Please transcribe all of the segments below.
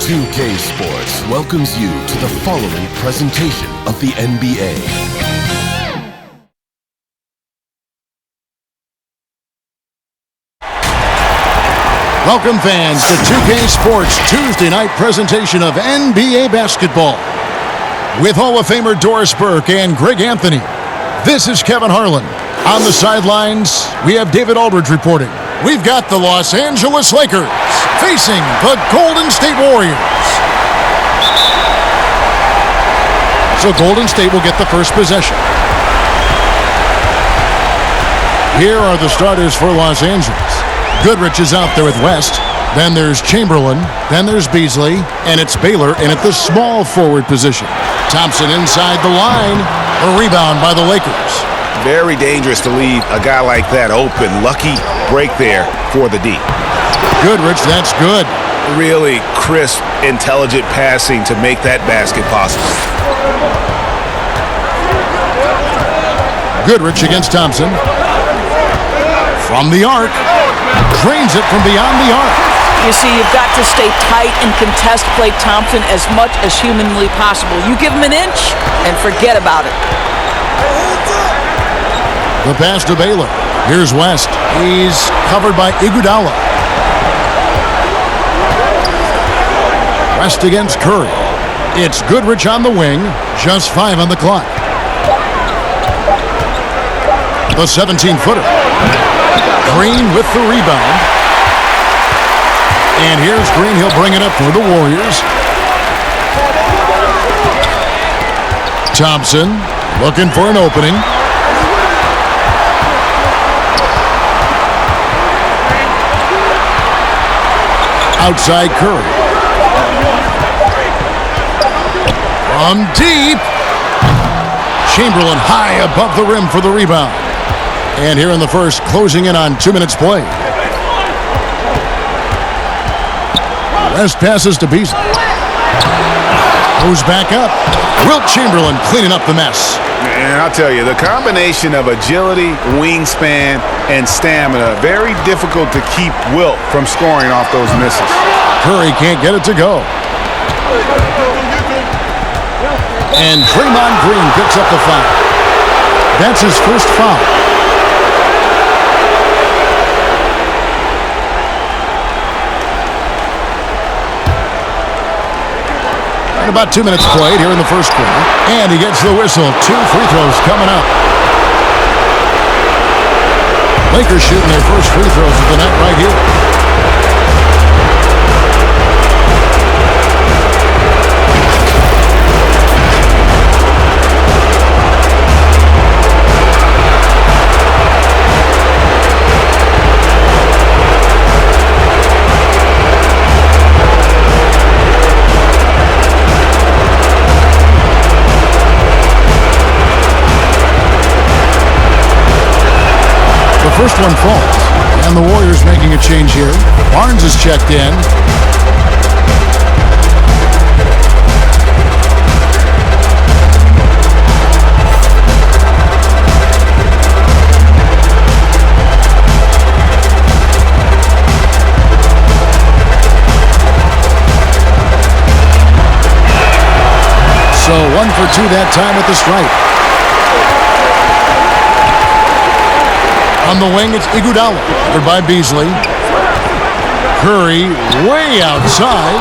2K Sports welcomes you to the following presentation of the NBA. Welcome fans to 2K Sports Tuesday night presentation of NBA basketball. With Hall of Famer Doris Burke and Greg Anthony, this is Kevin Harlan. On the sidelines, we have David Aldridge reporting. We've got the Los Angeles Lakers facing the Golden State Warriors. So Golden State will get the first possession. Here are the starters for Los Angeles. Goodrich is out there with West. Then there's Chamberlain. Then there's Beasley. And it's Baylor in at the small forward position. Thompson inside the line. A rebound by the Lakers. Very dangerous to leave a guy like that open. Lucky break there for the D. Goodrich, that's good. Really crisp, intelligent passing to make that basket possible. Goodrich against Thompson. From the arc. Drains it from beyond the arc. You see, you've got to stay tight and contest Klay Thompson as much as humanly possible. You give him an inch and forget about it. The pass to Baylor. Here's West. He's covered by Iguodala. West against Curry. It's Goodrich on the wing. Just 5 on the clock. The 17-footer. Green with the rebound. And here's Green. He'll bring it up for the Warriors. Thompson looking for an opening. Outside Curry. From deep. Chamberlain high above the rim for the rebound. And here in the first, closing in on 2 minutes play. West passes to Beasley. Goes back up. Wilt Chamberlain cleaning up the mess. And I'll tell you, the combination of agility, wingspan, and stamina, very difficult to keep Wilt from scoring off those misses. Curry can't get it to go. And Draymond Green picks up the foul. That's his first foul. And about 2 minutes played here in the first quarter. And he gets the whistle. 2 free throws coming up. Lakers shooting their first free throws of the night right here. First one falls, and the Warriors making a change here. Barnes is checked in. So 1 for 2 that time at the stripe. On the wing, it's Iguodala, covered by Beasley. Curry way outside.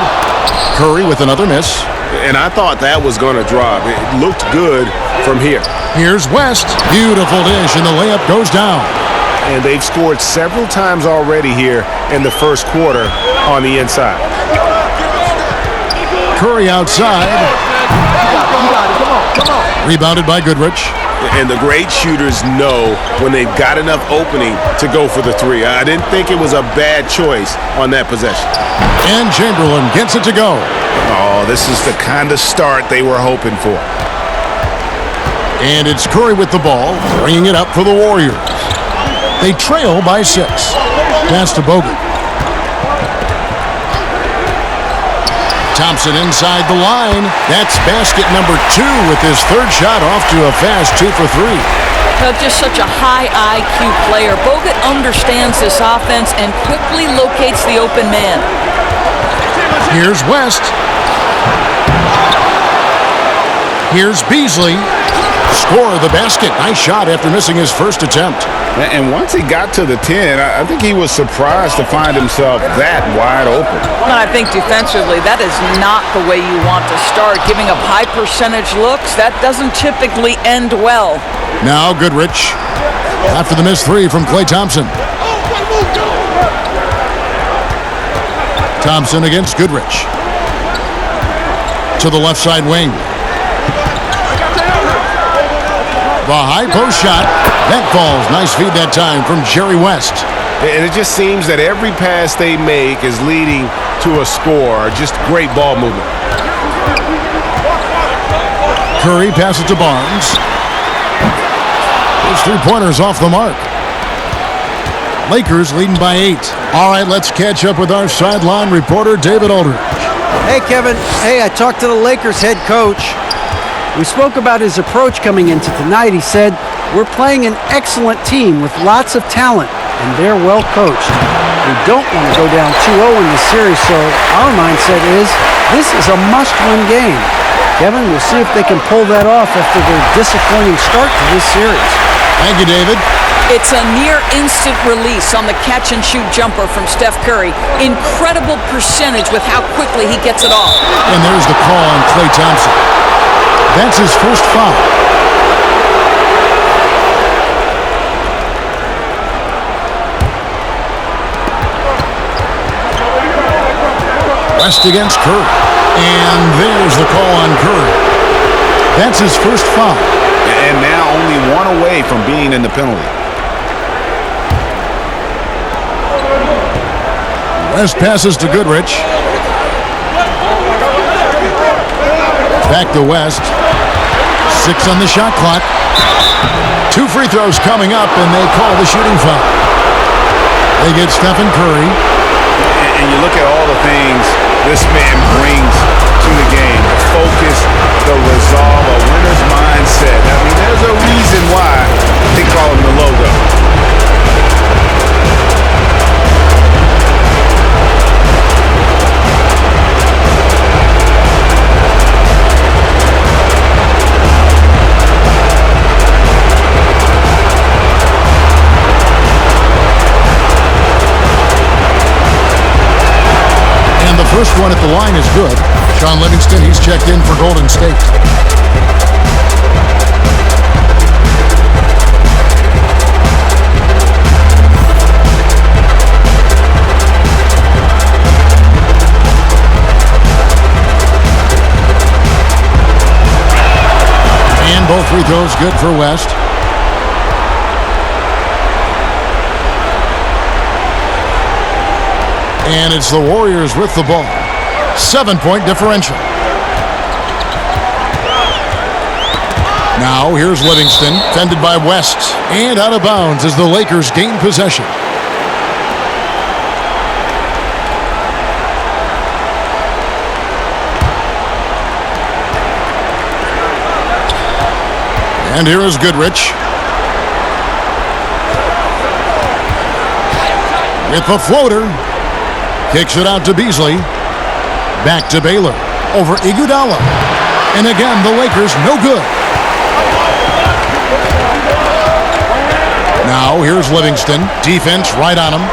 Curry with another miss. And I thought that was going to drop. It looked good from here. Here's West. Beautiful dish, and the layup goes down. And they've scored several times already here in the first quarter on the inside. Curry outside. Rebounded by Goodrich. And the great shooters know when they've got enough opening to go for the three. I didn't think it was a bad choice on that possession. And Chamberlain gets it to go. Oh, this is the kind of start they were hoping for. And it's Curry with the ball, bringing it up for the Warriors. They trail by 6. Pass to Bogut. Thompson inside the line. That's basket number 2 with his third shot off to a fast 2 for 3. Just such a high IQ player. Bogut understands this offense and quickly locates the open man. Here's West. Here's Beasley. Score the basket. Nice shot after missing his first attempt. And once he got to the 10, I think he was surprised to find himself that wide open. And I think defensively, that is not the way you want to start. Giving up high percentage looks, that doesn't typically end well. Now Goodrich. After the missed three from Klay Thompson. Thompson against Goodrich. To the left side wing. The high post shot. That falls. Nice feed that time from Jerry West. And it just seems that every pass they make is leading to a score. Just great ball movement. Curry passes to Barnes. His three-pointers off the mark. Lakers leading by 8. All right, let's catch up with our sideline reporter, David Aldridge. Hey, Kevin. Hey, I talked to the Lakers head coach. We spoke about his approach coming into tonight. He said, we're playing an excellent team with lots of talent, and they're well coached. We don't want to go down 2-0 in the series, so our mindset is this is a must-win game. Kevin, we'll see if they can pull that off after their disappointing start to this series. Thank you, David. It's a near instant release on the catch-and-shoot jumper from Steph Curry. Incredible percentage with how quickly he gets it off. And there's the call on Klay Thompson. That's his first foul. West against Curry. And there's the call on Curry. That's his first foul. And now only one away from being in the penalty. West passes to Goodrich. Back to West. 6 on the shot clock. 2 free throws coming up, and they call the shooting foul. They get Stephen Curry. And you look at all the things this man brings to the game. The focus, the resolve, a winner's mindset. I mean, there's a reason why they call him the logo. First one at the line is good. Sean Livingston, he's checked in for Golden State. And both free throws good for West. And it's the Warriors with the ball. 7-point differential. Now here's Livingston, fended by West, and out of bounds as the Lakers gain possession. And here is Goodrich. With the floater. Kicks it out to Beasley. Back to Baylor. Over Iguodala. And again, the Lakers no good. Now, here's Livingston. Defense right on him.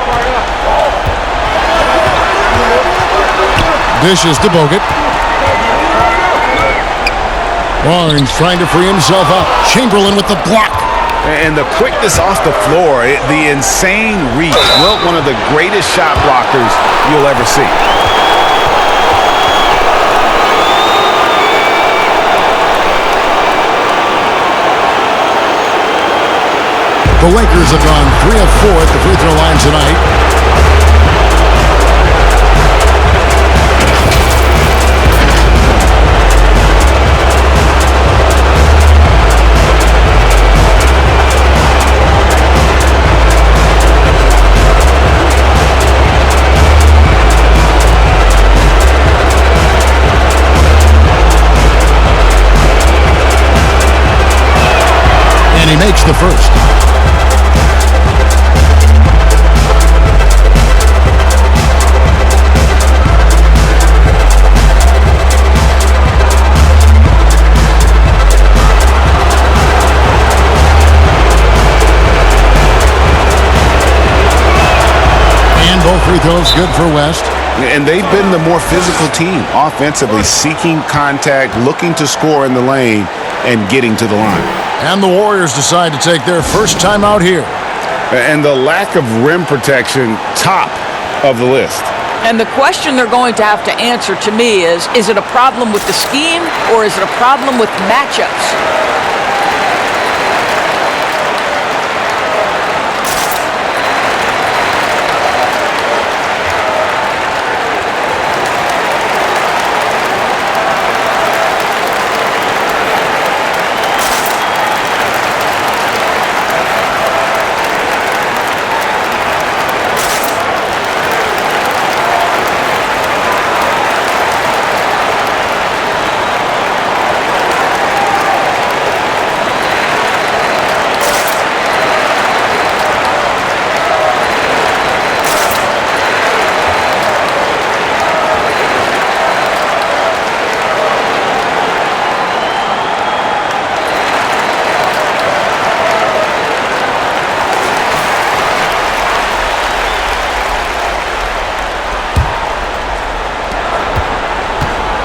Dishes to Bogut. Barnes trying to free himself up. Chamberlain with the block. And the quickness off the floor, the insane reach. Wilt, one of the greatest shot blockers you'll ever see. The Lakers have gone 3 of 4 at the free throw line tonight. And he makes the first. free throws good for West. And they've been the more physical team offensively, seeking contact, looking to score in the lane, and getting to the line. And the Warriors decide to take their first time out here. And the lack of rim protection, top of the list. And the question they're going to have to answer to me is it a problem with the scheme or is it a problem with matchups?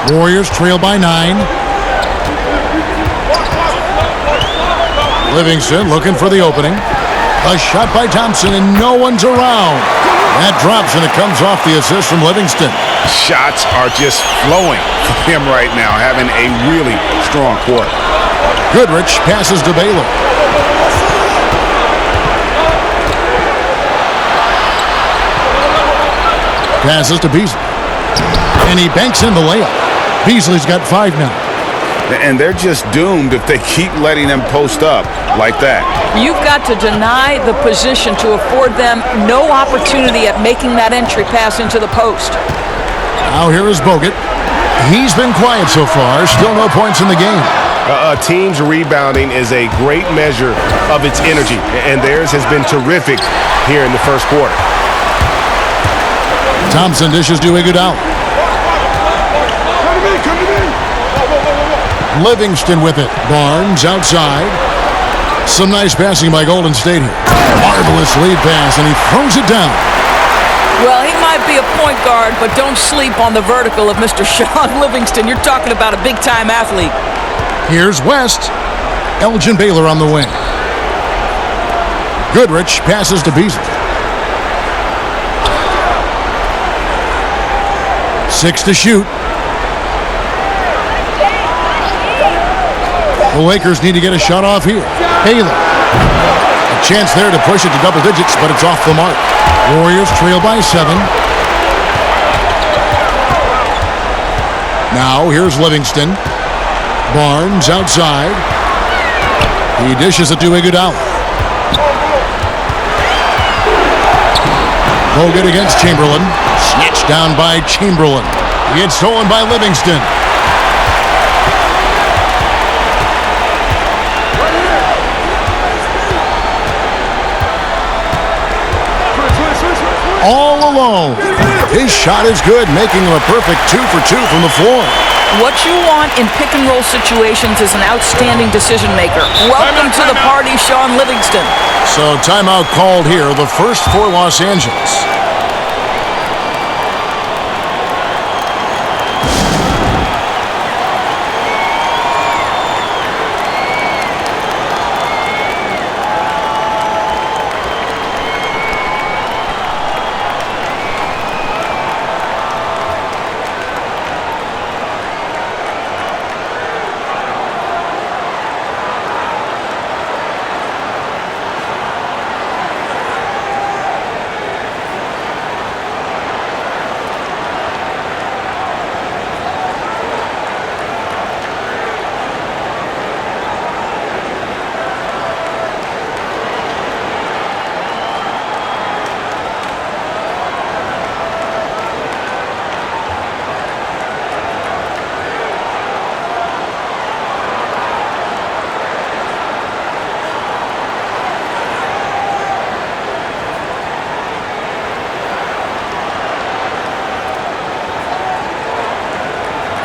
Warriors trail by 9. Livingston looking for the opening. A shot by Thompson, and no one's around. That drops, and it comes off the assist from Livingston. Shots are just flowing for him right now, having a really strong quarter. Goodrich passes to Baylor. Passes to Beasley. And he banks in the layup. Beasley's got 5 now. And they're just doomed if they keep letting them post up like that. You've got to deny the position to afford them no opportunity at making that entry pass into the post. Now here is Bogut. He's been quiet so far. Still no points in the game. A team's rebounding is a great measure of its energy, and theirs has been terrific here in the first quarter. Thompson dishes to Iguodala. Livingston with it. Barnes outside. Some nice passing by Golden State here. Marvelous lead pass, and he throws it down. Well, he might be a point guard, but don't sleep on the vertical of Mr. Sean Livingston. You're talking about a big-time athlete. Here's West. Elgin Baylor on the wing. Goodrich passes to Beasley. 6 to shoot. The Lakers need to get a shot off here. Baylor. A chance there to push it to double digits, but it's off the mark. Warriors trail by 7. Now here's Livingston. Barnes outside. He dishes it to Iguodala. Bogut against Chamberlain. Snatched down by Chamberlain. He gets stolen by Livingston. All alone. His shot is good, making him a perfect 2 for 2 from the floor. What you want in pick-and-roll situations is an outstanding decision maker. Welcome to the party, Sean Livingston. So timeout called here, the first for Los Angeles.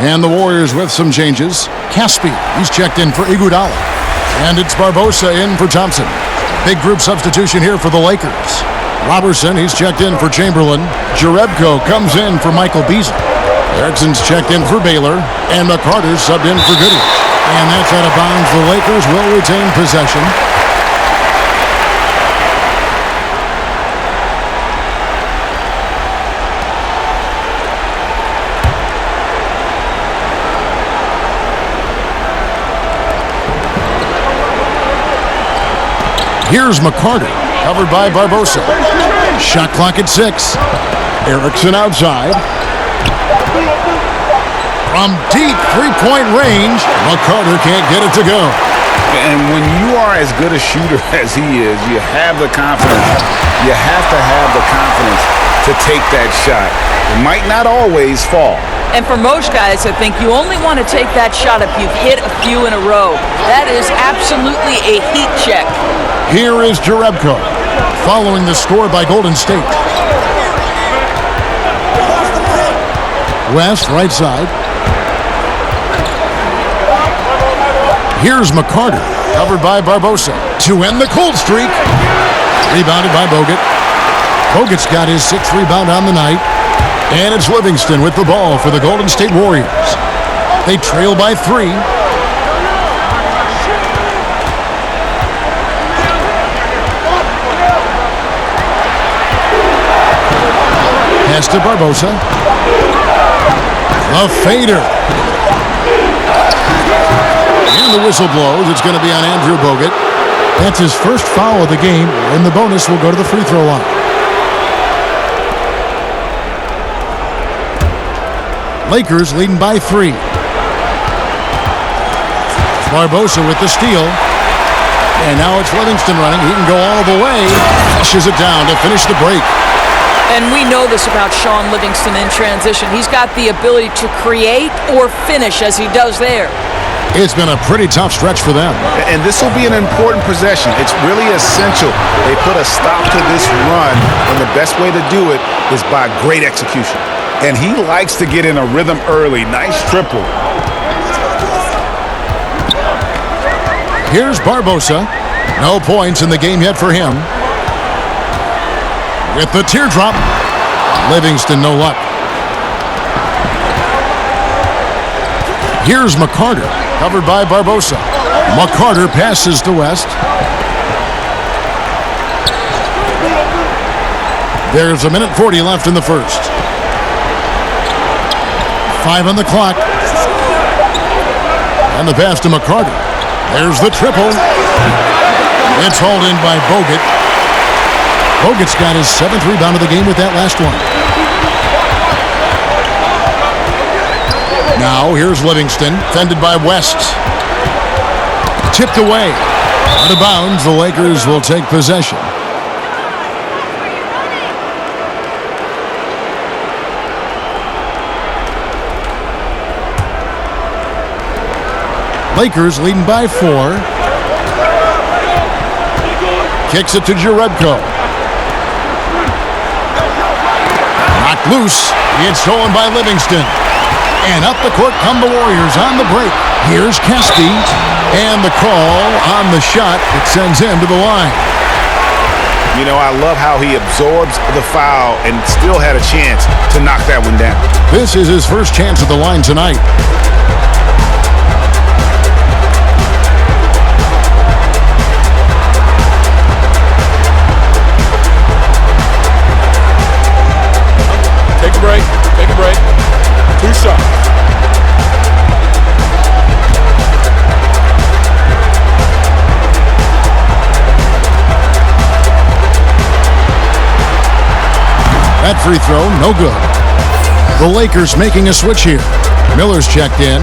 And the Warriors with some changes. Caspi, he's checked in for Iguodala. And it's Barbosa in for Thompson. Big group substitution here for the Lakers. Robertson, he's checked in for Chamberlain. Jerebko comes in for Michael Beasley. Erickson's checked in for Baylor. And McCarter's subbed in for Goodrich. And that's out of bounds. The Lakers will retain possession. Here's McCarter, covered by Barbosa. Shot clock at 6. Erickson outside. From deep three-point range, McCarter can't get it to go. And when you are as good a shooter as he is, you have the confidence. You have to have the confidence to take that shot. It might not always fall. And for most guys, I think you only want to take that shot if you've hit a few in a row. That is absolutely a heat check. Here is Jerebko, following the score by Golden State. West, right side. Here's McCarter, covered by Barbosa, to end the cold streak. Rebounded by Bogut. Bogut's got his 6th rebound on the night. And it's Livingston with the ball for the Golden State Warriors. They trail by 3. Pass to Barbosa. A fader. And the whistle blows. It's going to be on Andrew Bogut. That's his first foul of the game, and the bonus will go to the free throw line. Lakers leading by 3. Barbosa with the steal. And now it's Livingston running. He can go all the way. Flushes it down to finish the break. And we know this about Sean Livingston in transition. He's got the ability to create or finish as he does there. It's been a pretty tough stretch for them. And this will be an important possession. It's really essential. They put a stop to this run, and the best way to do it is by great execution. And he likes to get in a rhythm early. Nice triple. Here's Barbosa. No points in the game yet for him. With the teardrop, Livingston no luck. Here's McCarter, covered by Barbosa. McCarter passes to West. There's 1:40 left in the first. 5 on the clock. And the pass to McCarter. There's the triple. It's hauled in by Bogut. Bogut's got his 7th rebound of the game with that last one. Now here's Livingston, fended by West. Tipped away. Out of bounds, the Lakers will take possession. Lakers leading by 4. Kicks it to Jerebko. Knocked loose. It's stolen by Livingston. And up the court come the Warriors on the break. Here's Caspi. And the call on the shot that sends him to the line. You know, I love how he absorbs the foul and still had a chance to knock that one down. This is his first chance at the line tonight. Take a break. Take a break. 2 shots. That free throw, no good. The Lakers making a switch here. Miller's checked in.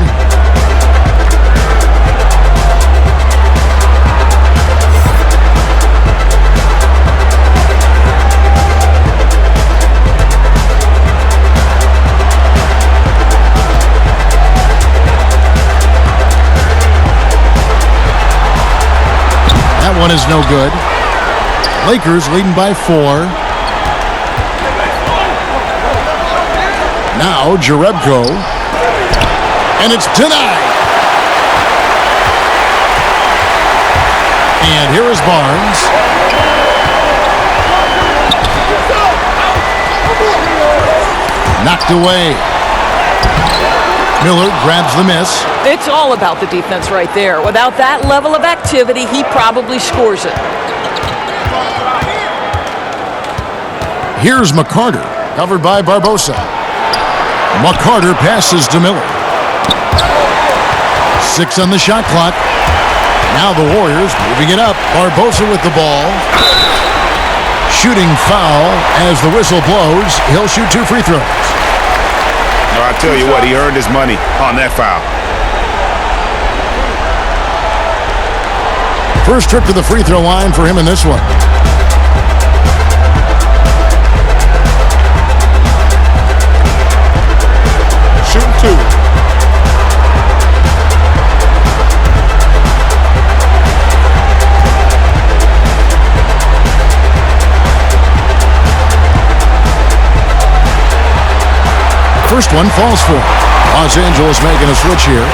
That one is no good. Lakers leading by 4. Now Jerebko. And it's denied. And here is Barnes. Knocked away. Miller grabs the miss. It's all about the defense right there. Without that level of activity, he probably scores it. Here's McCarter, covered by Barbosa. McCarter passes to Miller. 6 on the shot clock. Now the Warriors moving it up. Barbosa with the ball. Shooting foul as the whistle blows. He'll shoot 2 free throws. I tell you what, he earned his money on that foul. First trip to the free throw line for him in this one. Shooting 2. First one falls for him. Los Angeles making a switch here.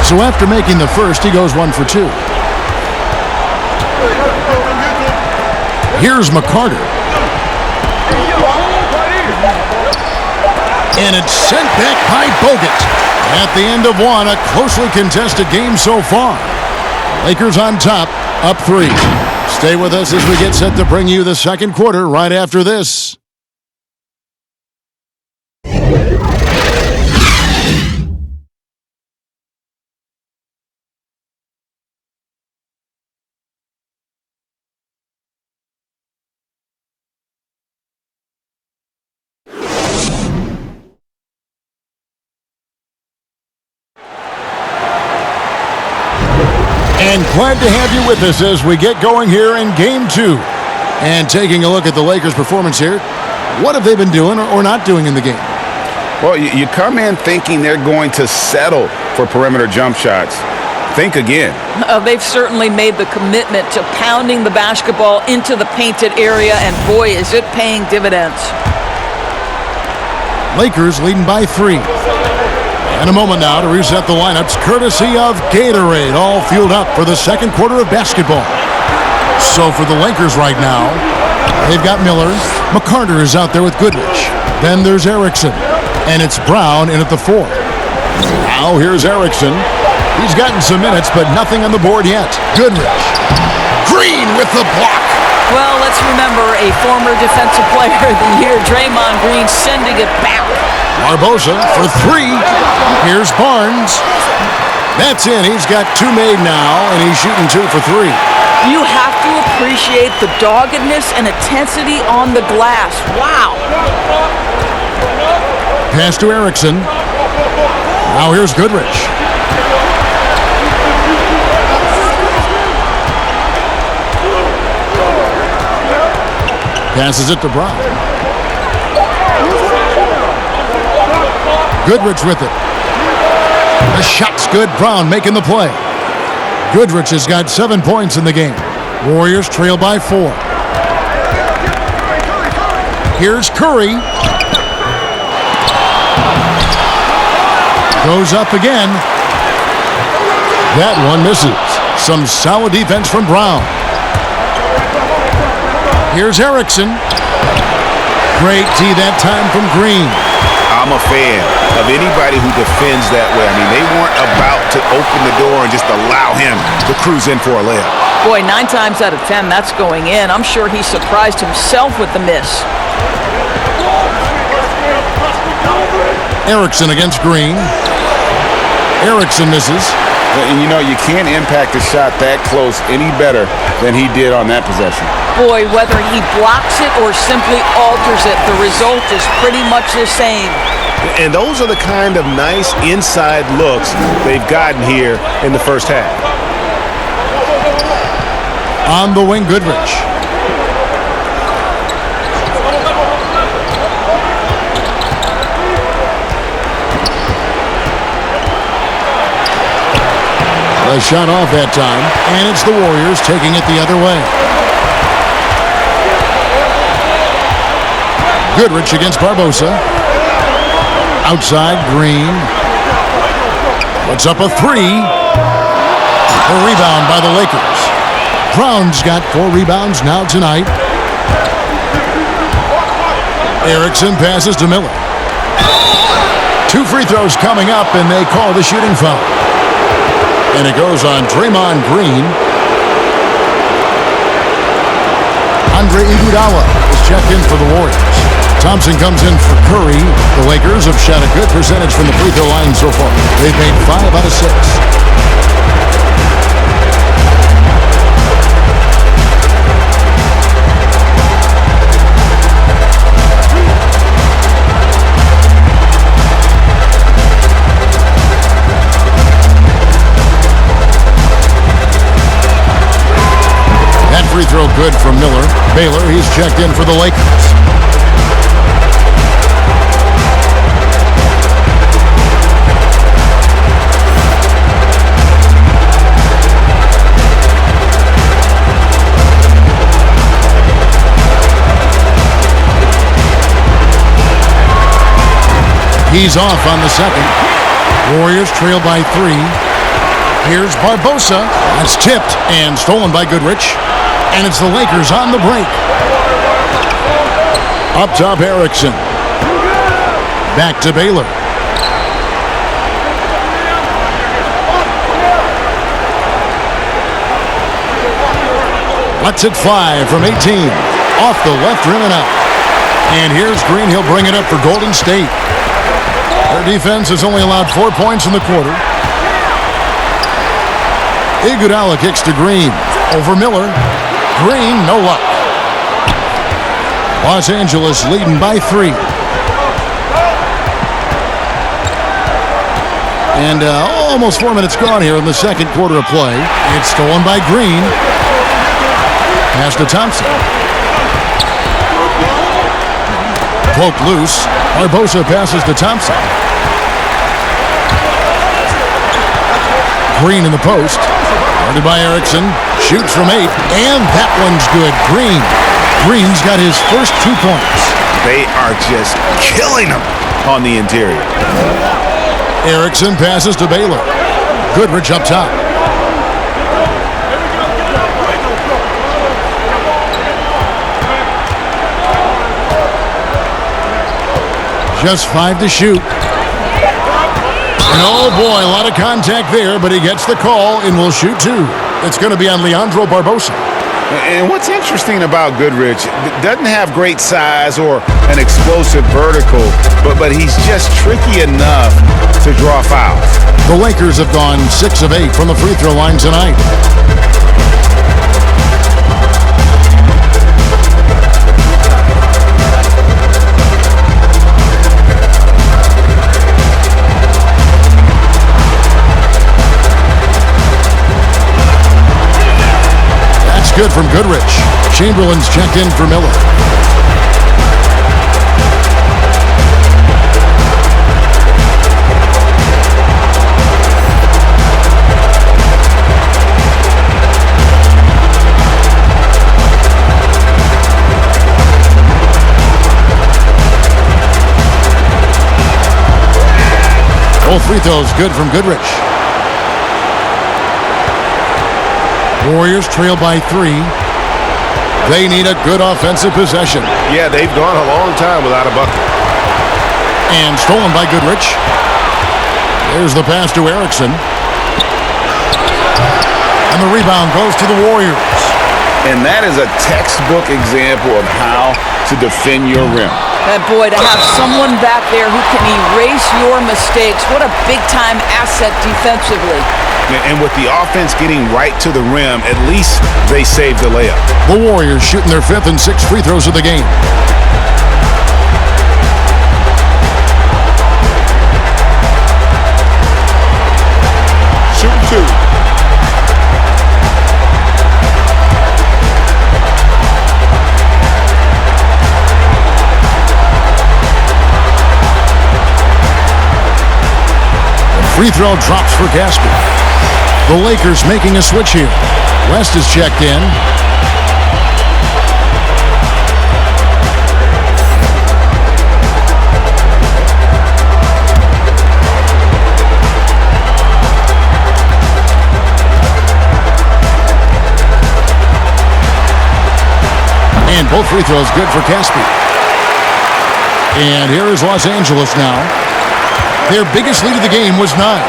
So after making the first, he goes 1 for 2. Here's McCarter. And it's sent back by Bogut. At the end of one, a closely contested game so far. Lakers on top, up 3. Stay with us as we get set to bring you the second quarter right after this. And glad to have you with us as we get going here in Game 2. And taking a look at the Lakers' performance here, what have they been doing or not doing in the game? Well, you come in thinking they're going to settle for perimeter jump shots. Think again. They've certainly made the commitment to pounding the basketball into the painted area, and boy, is it paying dividends. Lakers leading by 3. And a moment now to reset the lineups, courtesy of Gatorade, all fueled up for the second quarter of basketball. So for the Lakers right now, they've got Miller. McCarter is out there with Goodrich. Then there's Erickson. And it's Brown in at the 4. Now here's Erickson. He's gotten some minutes, but nothing on the board yet. Goodrich. Green with the block. Well, let's remember a former defensive player of the year, Draymond Green, sending it back. Barbosa for 3. Here's Barnes. That's in. He's got 2 made now, and he's shooting 2 for 3. You have to appreciate the doggedness and intensity on the glass. Wow. Pass to Erickson. Now here's Goodrich. Passes it to Brown. Goodrich with it. The shot's good. Brown making the play. Goodrich has got 7 points in the game. Warriors trail by 4. Here's Curry. Goes up again. That one misses. Some solid defense from Brown. Here's Erickson. Great D that time from Green. I'm a fan of anybody who defends that way. I mean, they weren't about to open the door and just allow him to cruise in for a layup. Boy, 9 times out of 10, that's going in. I'm sure he surprised himself with the miss. Erickson against Green. Erickson misses. And you know, you can't impact a shot that close any better than he did on that possession. Boy, whether he blocks it or simply alters it, the result is pretty much the same. And those are the kind of nice inside looks they've gotten here in the first half. On the wing, Goodrich. A shot off that time, and it's the Warriors taking it the other way. Goodrich against Barbosa. Outside, Green. Puts up a three. A rebound by the Lakers. Brown's got 4 rebounds now tonight. Erickson passes to Miller. 2 free throws coming up, and they call the shooting foul. And it goes on Draymond Green. Andre Iguodala is checked in for the Warriors. Thompson comes in for Curry. The Lakers have shot a good percentage from the free throw line so far. They've made 5 out of 6. Free throw good from Miller. Baylor, he's checked in for the Lakers. He's off on the second. Warriors trail by 3. Here's Barbosa. That's tipped and stolen by Goodrich. And it's the Lakers on the break. Up top, Erickson. Back to Baylor. Let's it fly from 18. Off the left rim and out. And here's Green. He'll bring it up for Golden State. Their defense has only allowed 4 points in the quarter. Iguodala kicks to Green. Over Miller. Green, no luck. Los Angeles leading by 3. And almost 4 minutes gone here in the second quarter of play. It's stolen by Green. Pass to Thompson. Poked loose. Barbosa passes to Thompson. Green in the post. Guarded by Erickson. Shoots from 8. And that one's good. Green's got his first 2 points. They are just killing him on the interior. Erickson passes to Baylor. Goodrich up top. Just 5 to shoot. And oh boy, a lot of contact there, but he gets the call and will shoot 2. It's going to be on Leandro Barbosa. And what's interesting about Goodrich, doesn't have great size or an explosive vertical, but he's just tricky enough to draw fouls. The Lakers have gone 6 of 8 from the free throw line tonight. Good from Goodrich. Chamberlain's checked in for Miller. Both free throws good from Goodrich. Warriors trail by 3. They need a good offensive possession. Yeah, they've gone a long time without a bucket. And stolen by Goodrich. There's the pass to Erickson. And the rebound goes to the Warriors. And that is a textbook example of how to defend your rim. And boy, to have someone back there who can erase your mistakes, what a big-time asset defensively. And with the offense getting right to the rim, at least they saved the layup. The Warriors shooting their 5th and 6th free throws of the game. Shooting 2. Free throw drops for Gasper. The Lakers making a switch here. West is checked in. And both free throws good for Caspi. And here is Los Angeles now. Their biggest lead of the game was 9.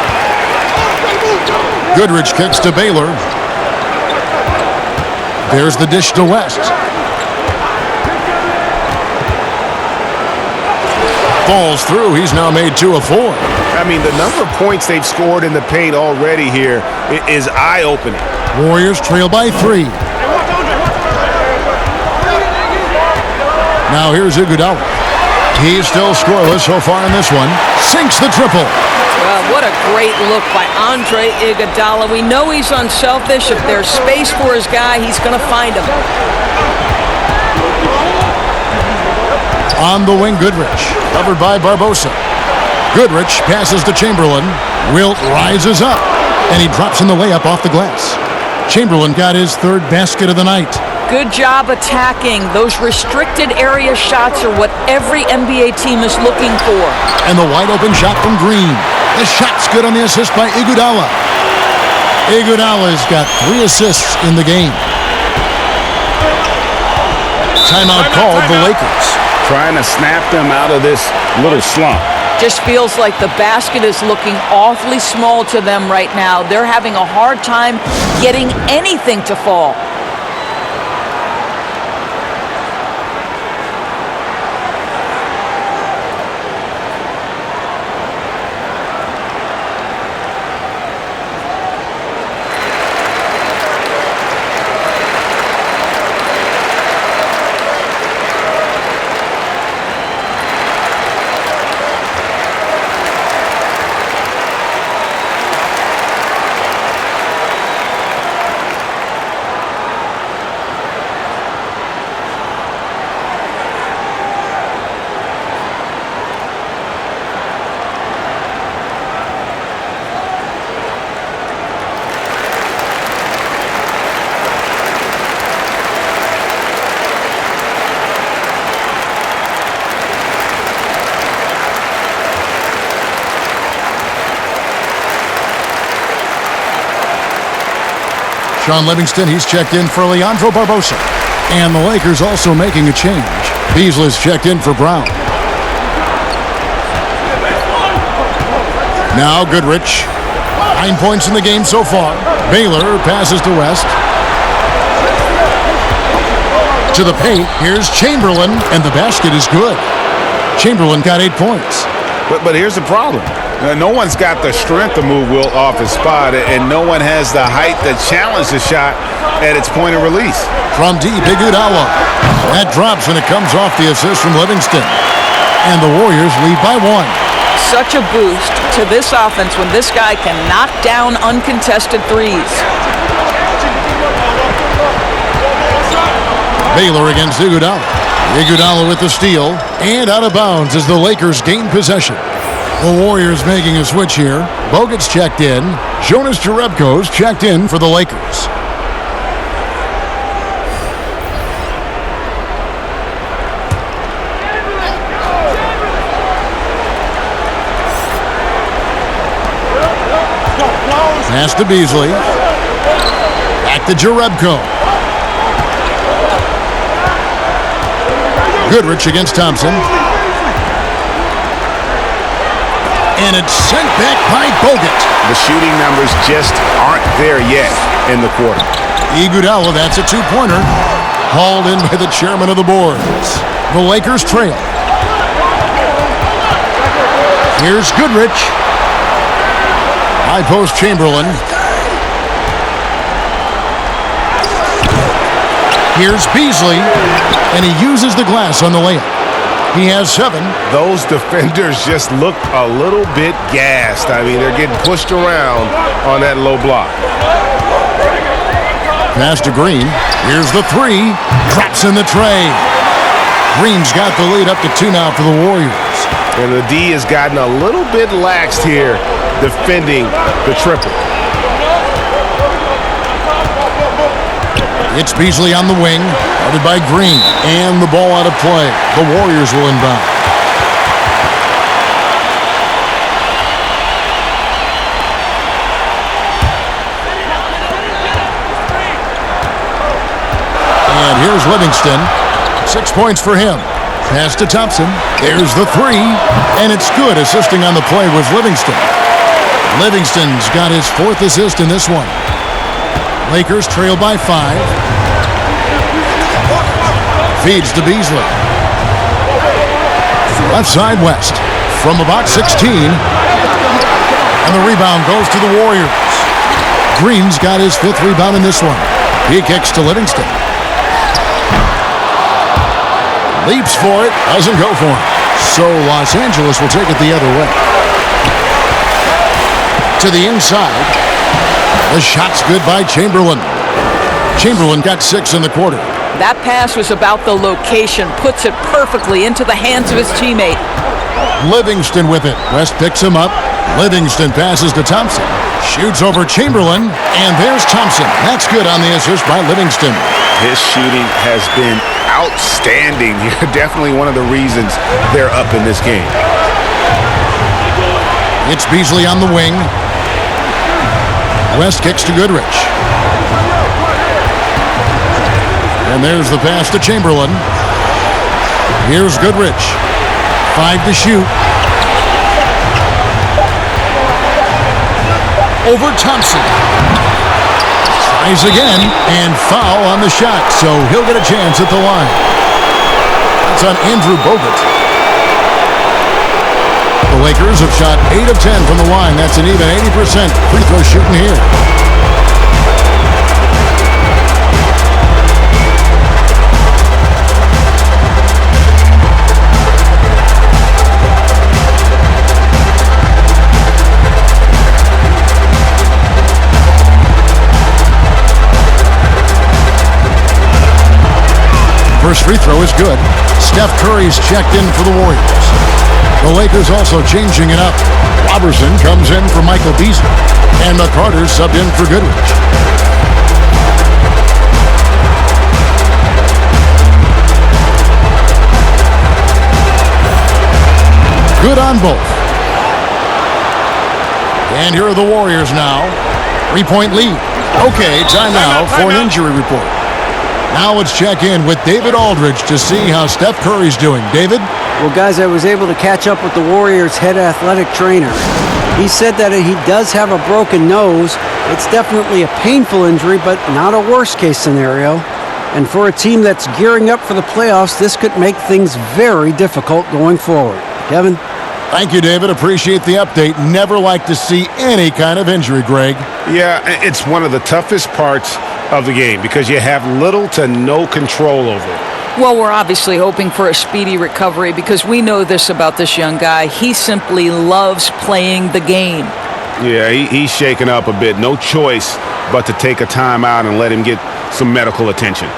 Goodrich kicks to Baylor. There's the dish to West. Falls through. He's now made 2 of 4. I mean, the number of points they've scored in the paint already here is eye-opening. Warriors trail by 3. Now here's Iguodala. He's still scoreless so far in this one. Sinks the triple. What a great look by Andre Iguodala. We know he's unselfish. If there's space for his guy, he's going to find him. On the wing, Goodrich. Covered by Barbosa. Goodrich passes to Chamberlain. Wilt rises up. And he drops in the layup off the glass. Chamberlain got his 3rd basket of the night. Good job attacking. Those restricted area shots are what every NBA team is looking for. And the wide open shot from Green. The shot's good on the assist by Iguodala. Iguodala's got 3 assists in the game. Timeout called the Lakers. Trying to snap them out of this little slump. Just feels like the basket is looking awfully small to them right now. They're having a hard time getting anything to fall. Sean Livingston, he's checked in for Leandro Barbosa. And the Lakers also making a change. Beasley's checked in for Brown. Now Goodrich. 9 points in the game so far. Baylor passes to West. To the paint. Here's Chamberlain, and the basket is good. Chamberlain got 8 points. But here's the problem. No one's got the strength to move Wilt off his spot, and no one has the height to challenge the shot at its point of release. From deep, Iguodala. That drops, and it comes off the assist from Livingston. And the Warriors lead by 1. Such a boost to this offense when this guy can knock down uncontested threes. Baylor against Iguodala. Iguodala with the steal, and out of bounds as the Lakers gain possession. The Warriors making a switch here. Bogut's checked in. Jonas Jerebko's checked in for the Lakers. Pass to Beasley. Back to Jerebko. Goodrich against Thompson. And it's sent back by Bogut. The shooting numbers just aren't there yet in the quarter. Iguodala, that's a 2-pointer. Hauled in by the chairman of the boards. The Lakers trail. Here's Goodrich. High post Chamberlain. Here's Beasley. And he uses the glass on the layup. He has 7. Those defenders just look a little bit gassed. I mean, they're getting pushed around on that low block. Pass to Green. Here's the 3. Drops in the tray. Green's got the lead up to 2 now for the Warriors. And the D has gotten a little bit laxed here defending the triple. It's Beasley on the wing, guarded by Green, and the ball out of play. The Warriors will inbound. And here's Livingston. 6 points for him. Pass to Thompson. There's the three, and it's good. Assisting on the play was Livingston. Livingston's got his 4th assist in this one. Lakers trail by 5. Feeds to Beasley. Left side West from about 16. And the rebound goes to the Warriors. Green's got his 5th rebound in this one. He kicks to Livingston. Leaps for it, doesn't go for it. So Los Angeles will take it the other way. To the inside. The shot's good by Chamberlain. Chamberlain got 6 in the quarter. That pass was about the location, puts it perfectly into the hands of his teammate. Livingston with it. West picks him up. Livingston passes to Thompson. Shoots over Chamberlain, and there's Thompson. That's good on the assist by Livingston. His shooting has been outstanding. Definitely one of the reasons they're up in this game. It's Beasley on the wing. West kicks to Goodrich. And there's the pass to Chamberlain. Here's Goodrich. 5 to shoot. Over Thompson. Tries again, and foul on the shot, so he'll get a chance at the line. That's on Andrew Bogut. The Lakers have shot 8 of 10 from the line. That's an even 80% free throw shooting here. First free throw is good. Steph Curry's checked in for the Warriors. The Lakers also changing it up. Robertson comes in for Michael Beasley. And McCarter subbed in for Goodrich. Good on both. And here are the Warriors now. 3-point lead. Okay, time now for an injury report. Now let's check in with David Aldridge to see how Steph Curry's doing. David? Well, guys, I was able to catch up with the Warriors' head athletic trainer. He said that he does have a broken nose. It's definitely a painful injury, but not a worst-case scenario. And for a team that's gearing up for the playoffs, this could make things very difficult going forward. Kevin? Thank you, David. Appreciate the update. Never like to see any kind of injury, Greg. Yeah, it's one of the toughest parts of the game because you have little to no control over it. Well, we're obviously hoping for a speedy recovery because we know this about this young guy. He simply loves playing the game. Yeah, he's shaken up a bit. No choice but to take a timeout and let him get some medical attention.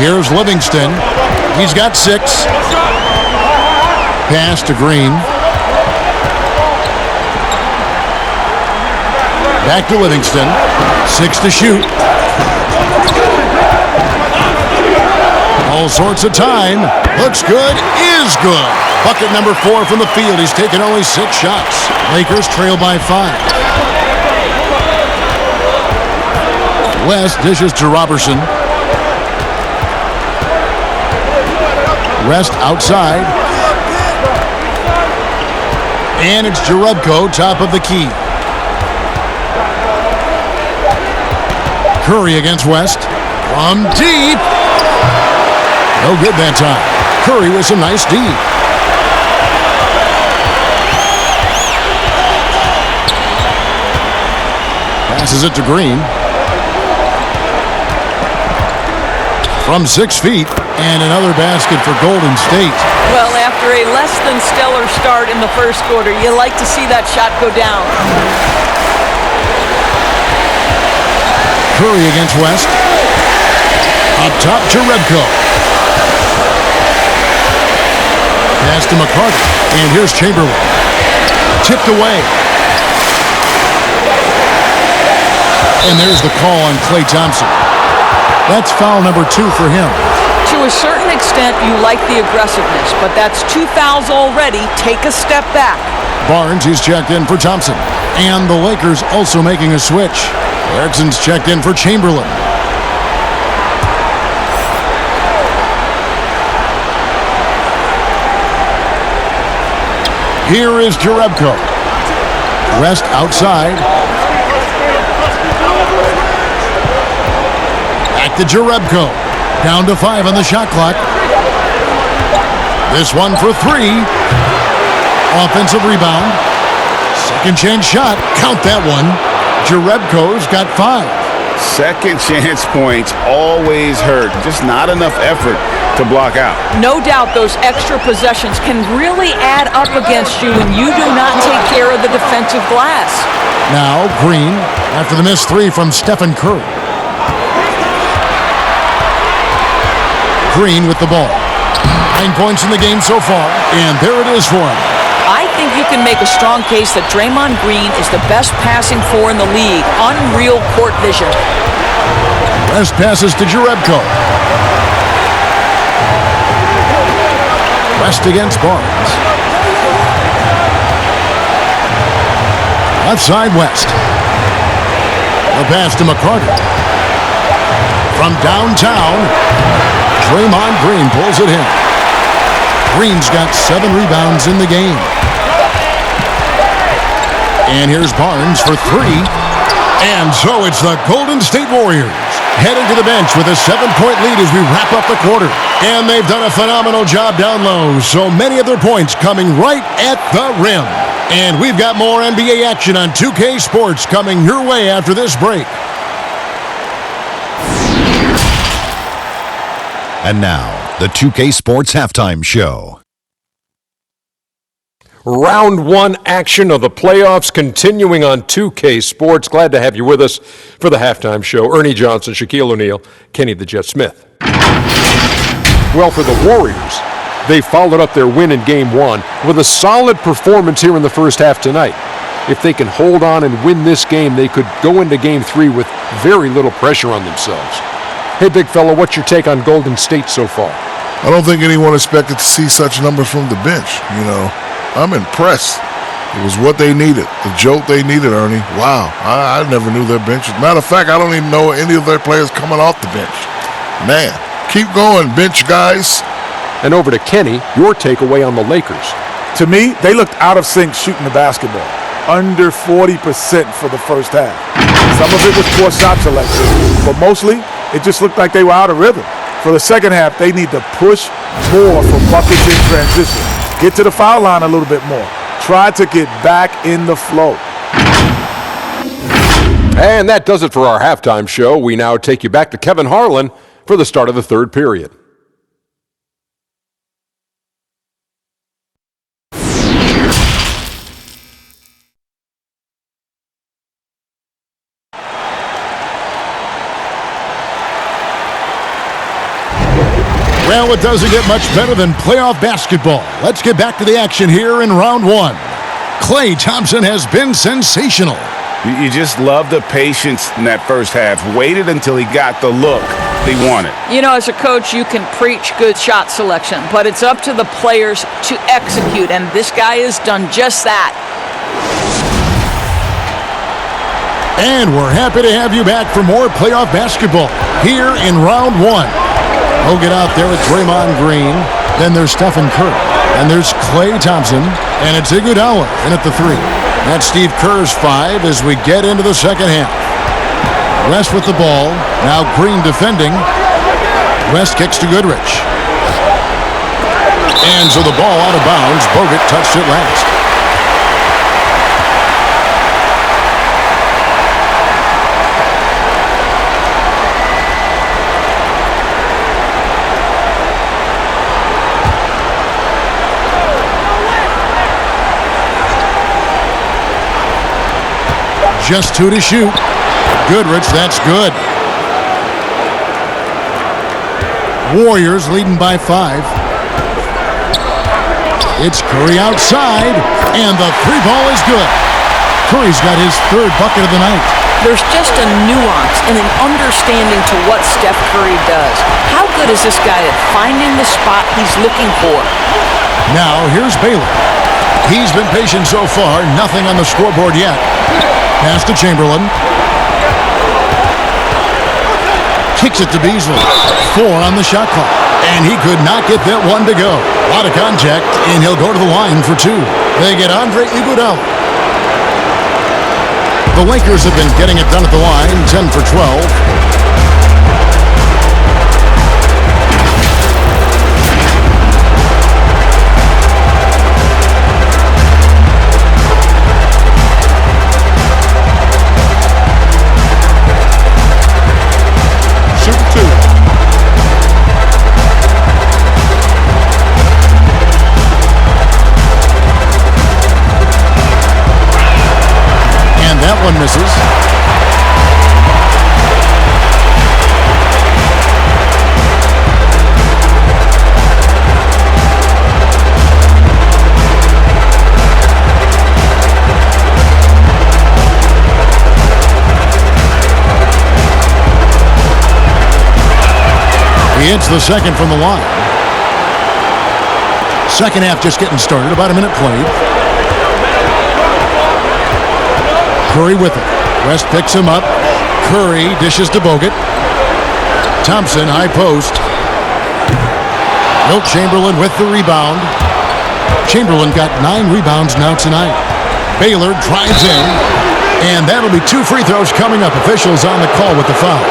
Here's Livingston. He's got 6. Pass to Green. Back to Livingston. 6 to shoot. All sorts of time. Looks good. Is good. Bucket number 4 from the field. He's taken only 6 shots. Lakers trail by 5. West dishes to Robertson. Rest outside. And it's Jerebko, top of the key. Curry against West. From deep. No good that time. Curry with some nice deep. Passes it to Green. From 6 feet, and another basket for Golden State. Well, after a less than stellar start in the first quarter, you like to see that shot go down. Curry against West. Up top to Rebko. Pass to McCarty. And here's Chamberlain. Tipped away. And there's the call on Klay Thompson. That's foul number 2 for him. To a certain extent, you like the aggressiveness, but that's 2 fouls already. Take a step back. Barnes, he's checked in for Thompson. And the Lakers also making a switch. Erickson's checked in for Chamberlain. Here is Jerebko. West outside. Back to Jerebko. Down to 5 on the shot clock. This one for 3. Offensive rebound. Second chance shot. Count that one. Jerebko's got 5. Second chance points always hurt. Just not enough effort to block out. No doubt those extra possessions can really add up against you when you do not take care of the defensive glass. Now Green after the missed 3 from Stephen Curry. Green with the ball. 9 points in the game so far, and there it is for him. I think you can make a strong case that Draymond Green is the best passing 4 in the league. Unreal court vision. West passes to Jerebko. West against Barnes. Left side West. The pass to McCarty. From downtown, Draymond Green pulls it in. Green's got 7 rebounds in the game. And here's Barnes for 3. And so it's the Golden State Warriors heading to the bench with a 7-point lead as we wrap up the quarter. And they've done a phenomenal job down low. So many of their points coming right at the rim. And we've got more NBA action on 2K Sports coming your way after this break. And now, the 2K Sports Halftime Show. Round 1 action of the playoffs continuing on 2K Sports. Glad to have you with us for the halftime show. Ernie Johnson, Shaquille O'Neal, Kenny the Jet Smith. Well, for the Warriors, they followed up their win in Game 1 with a solid performance here in the first half tonight. If they can hold on and win this game, they could go into Game 3 with very little pressure on themselves. Hey, big fella, what's your take on Golden State so far? I don't think anyone expected to see such numbers from the bench, you know. I'm impressed. It was what they needed, the jolt they needed, Ernie. Wow, I never knew their bench. As a matter of fact, I don't even know any of their players coming off the bench. Man, keep going, bench guys. And over to Kenny, your takeaway on the Lakers. To me, they looked out of sync shooting the basketball. Under 40% for the first half. Some of it was poor shot selection, but mostly it just looked like they were out of rhythm. For the second half, they need to push more for buckets in transition. Get to the foul line a little bit more. Try to get back in the flow. And that does it for our halftime show. We now take you back to Kevin Harlan for the start of the third period. Well, it doesn't get much better than playoff basketball. Let's get back to the action here in round 1. Klay Thompson has been sensational. You just love the patience in that first half. Waited until he got the look he wanted. You know, as a coach, you can preach good shot selection, but it's up to the players to execute, and this guy has done just that. And we're happy to have you back for more playoff basketball here in round 1. We'll get out there with Draymond Green. Then there's Stephen Curry. And there's Klay Thompson. And it's Iguodala in at the 3. That's Steve Kerr's 5 as we get into the second half. West with the ball. Now Green defending. West kicks to Goodrich. And so the ball out of bounds. Bogut touched it last. Just 2 to shoot. Goodrich, that's good. Warriors leading by 5. It's Curry outside, and the 3-ball is good. Curry's got his 3rd bucket of the night. There's just a nuance and an understanding to what Steph Curry does. How good is this guy at finding the spot he's looking for? Now, here's Baylor. He's been patient so far, nothing on the scoreboard yet. Pass to Chamberlain. Kicks it to Beasley. 4 on the shot clock. And he could not get that one to go. A lot of contact, and he'll go to the line for 2. They get Andre Iguodala. The Lakers have been getting it done at the line, 10 for 12. One misses. He hits the second from the line. Second half just getting started. About a minute played. Curry with it. West picks him up. Curry dishes to Bogut. Thompson, high post. Wilt Chamberlain with the rebound. Chamberlain got 9 rebounds now tonight. Baylor drives in. And that'll be 2 free throws coming up. Officials on the call with the foul.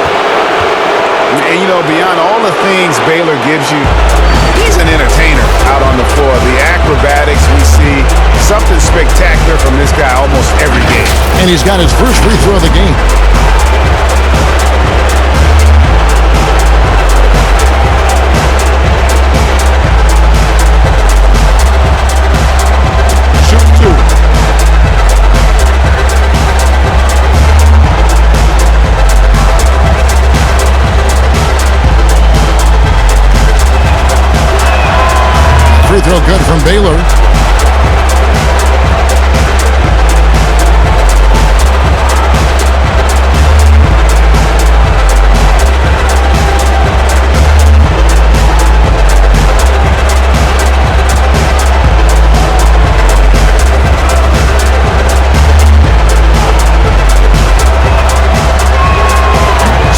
And, you know, beyond all the things Baylor gives you, he's an entertainer out on the floor. The acrobatics we see, something spectacular from this guy almost every game. And he's got his first free throw of the game. Shoot 2. Free throw good from Baylor.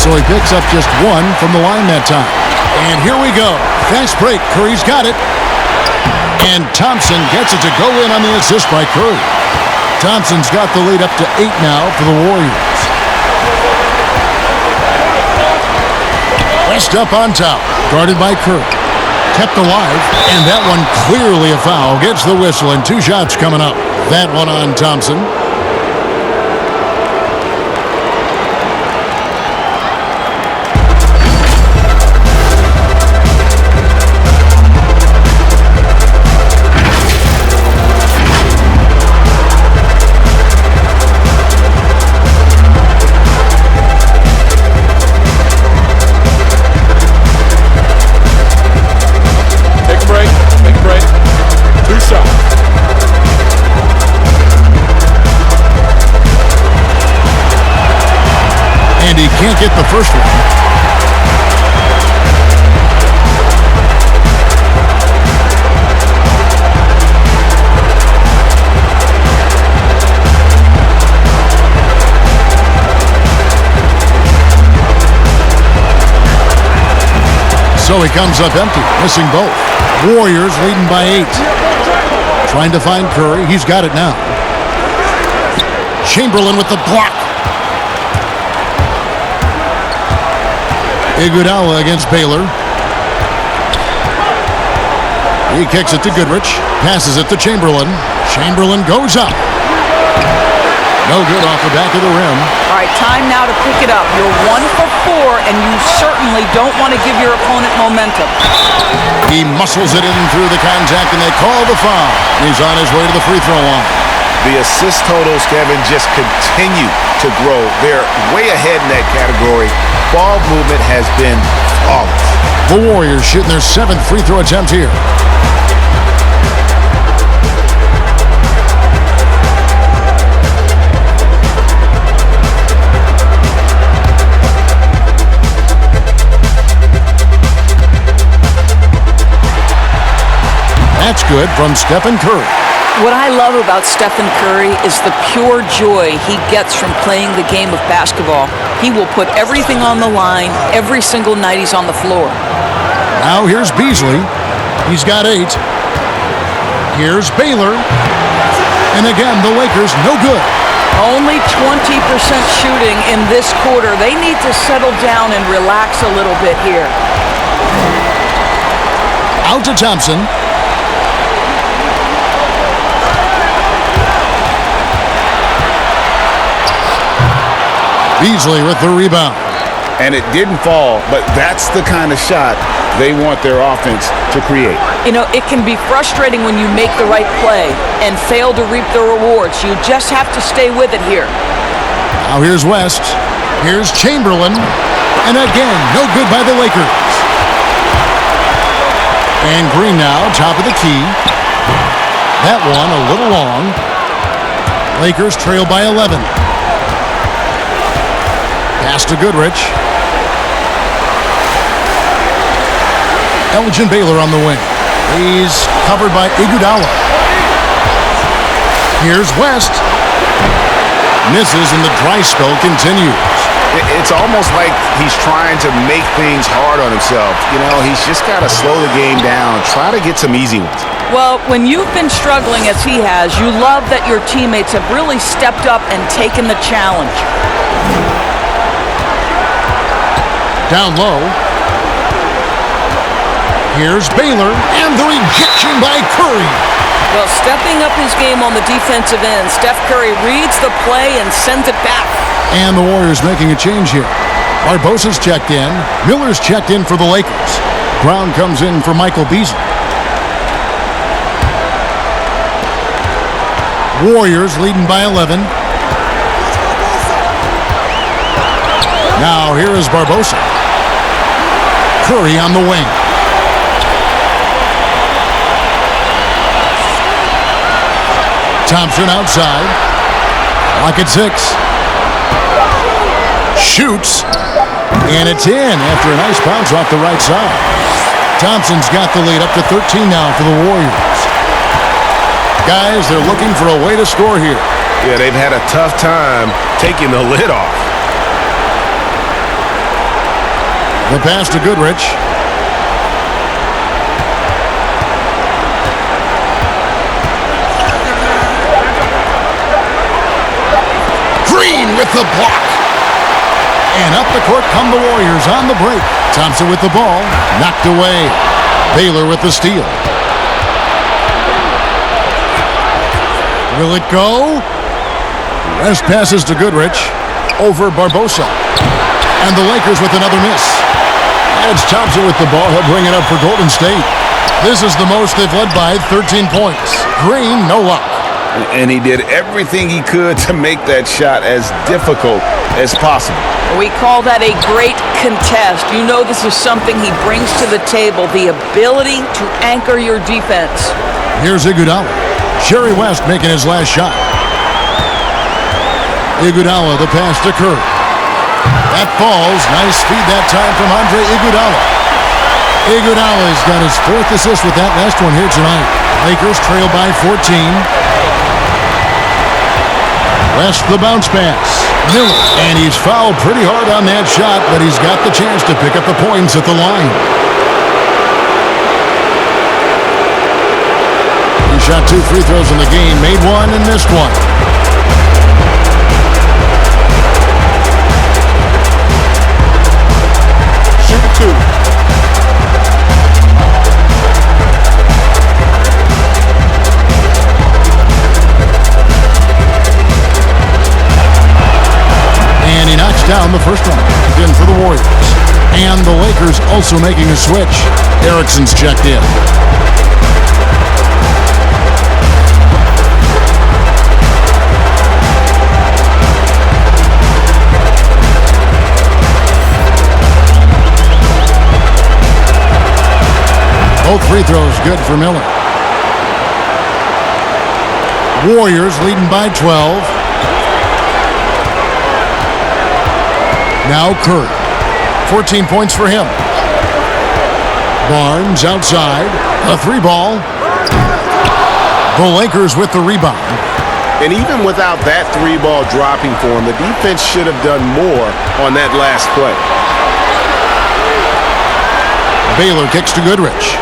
So he picks up just 1 from the line that time. And here we go. Fast break. Curry's got it. And Thompson gets it to go in on the assist by Curry. Thompson's got the lead up to 8 now for the Warriors. West up on top, guarded by Curry. Kept alive, and that one clearly a foul. Gets the whistle, and 2 shots coming up. That one on Thompson. And he can't get the first one. So he comes up empty, missing both. Warriors leading by 8. Trying to find Curry. He's got it now. Chamberlain with the block. Iguodala against Baylor. He kicks it to Goodrich. Passes it to Chamberlain. Chamberlain goes up. No good off the back of the rim. All right, time now to pick it up. You're 1 for 4, and you certainly don't want to give your opponent momentum. He muscles it in through the contact, and they call the foul. He's on his way to the free throw line. The assist totals, Kevin, just continue to grow. They're way ahead in that category. Ball movement has been flawless. The Warriors shooting their 7th free throw attempt here. That's good from Stephen Curry. What I love about Stephen Curry is the pure joy he gets from playing the game of basketball. He will put everything on the line every single night he's on the floor. Now here's Beasley. He's got 8. Here's Baylor. And again, the Lakers no good. Only 20% shooting in this quarter. They need to settle down and relax a little bit here. Out to Thompson. Beasley with the rebound. And it didn't fall, but that's the kind of shot they want their offense to create. You know, it can be frustrating when you make the right play and fail to reap the rewards. You just have to stay with it here. Now here's West. Here's Chamberlain. And again, no good by the Lakers. And Green now, top of the key. That one a little long. Lakers trail by 11. Pass to Goodrich. Elgin Baylor on the wing. He's covered by Iguodala. Here's West. Misses and the dry spell continues. It's almost like he's trying to make things hard on himself. You know, he's just got to slow the game down, try to get some easy ones. Well, when you've been struggling as he has, you love that your teammates have really stepped up and taken the challenge. Down low. Here's Baylor, and the rejection by Curry. Well, stepping up his game on the defensive end, Steph Curry reads the play and sends it back. And the Warriors making a change here. Barbosa's checked in. Miller's checked in for the Lakers. Brown comes in for Michael Beasley. Warriors leading by 11. Now here is Barbosa. Curry on the wing. Thompson outside. Lock at 6. Shoots. And it's in after a nice bounce off the right side. Thompson's got the lead up to 13 now for the Warriors. Guys, they're looking for a way to score here. Yeah, they've had a tough time taking the lid off. The pass to Goodrich. Green with the block. And up the court come the Warriors on the break. Thompson with the ball. Knocked away. Baylor with the steal. Will it go? West passes to Goodrich. Over Barbosa. And the Lakers with another miss. And it's Thompson with the ball. He'll bring it up for Golden State. This is the most they've led by 13 points. Green, no luck. And he did everything he could to make that shot as difficult as possible. We call that a great contest. You know this is something he brings to the table, the ability to anchor your defense. Here's Iguodala. Sherry West making his last shot. Iguodala, the pass to Curry. That falls. Nice feed that time from Andre Iguodala. Iguodala's got his 4th assist with that last one here tonight. Lakers trail by 14. West the bounce pass. Miller. And he's fouled pretty hard on that shot, but he's got the chance to pick up the points at the line. He shot 2 free throws in the game, made 1 and missed 1. And he knocks down the first one. Again for the Warriors. And the Lakers also making a switch. Erickson's checked in. good for Miller. Warriors leading by 12. Now Curry. 14 points for him. Barnes outside. A 3-ball. The Lakers with the rebound. And even without that 3-ball dropping for him, the defense should have done more on that last play. Baylor kicks to Goodrich.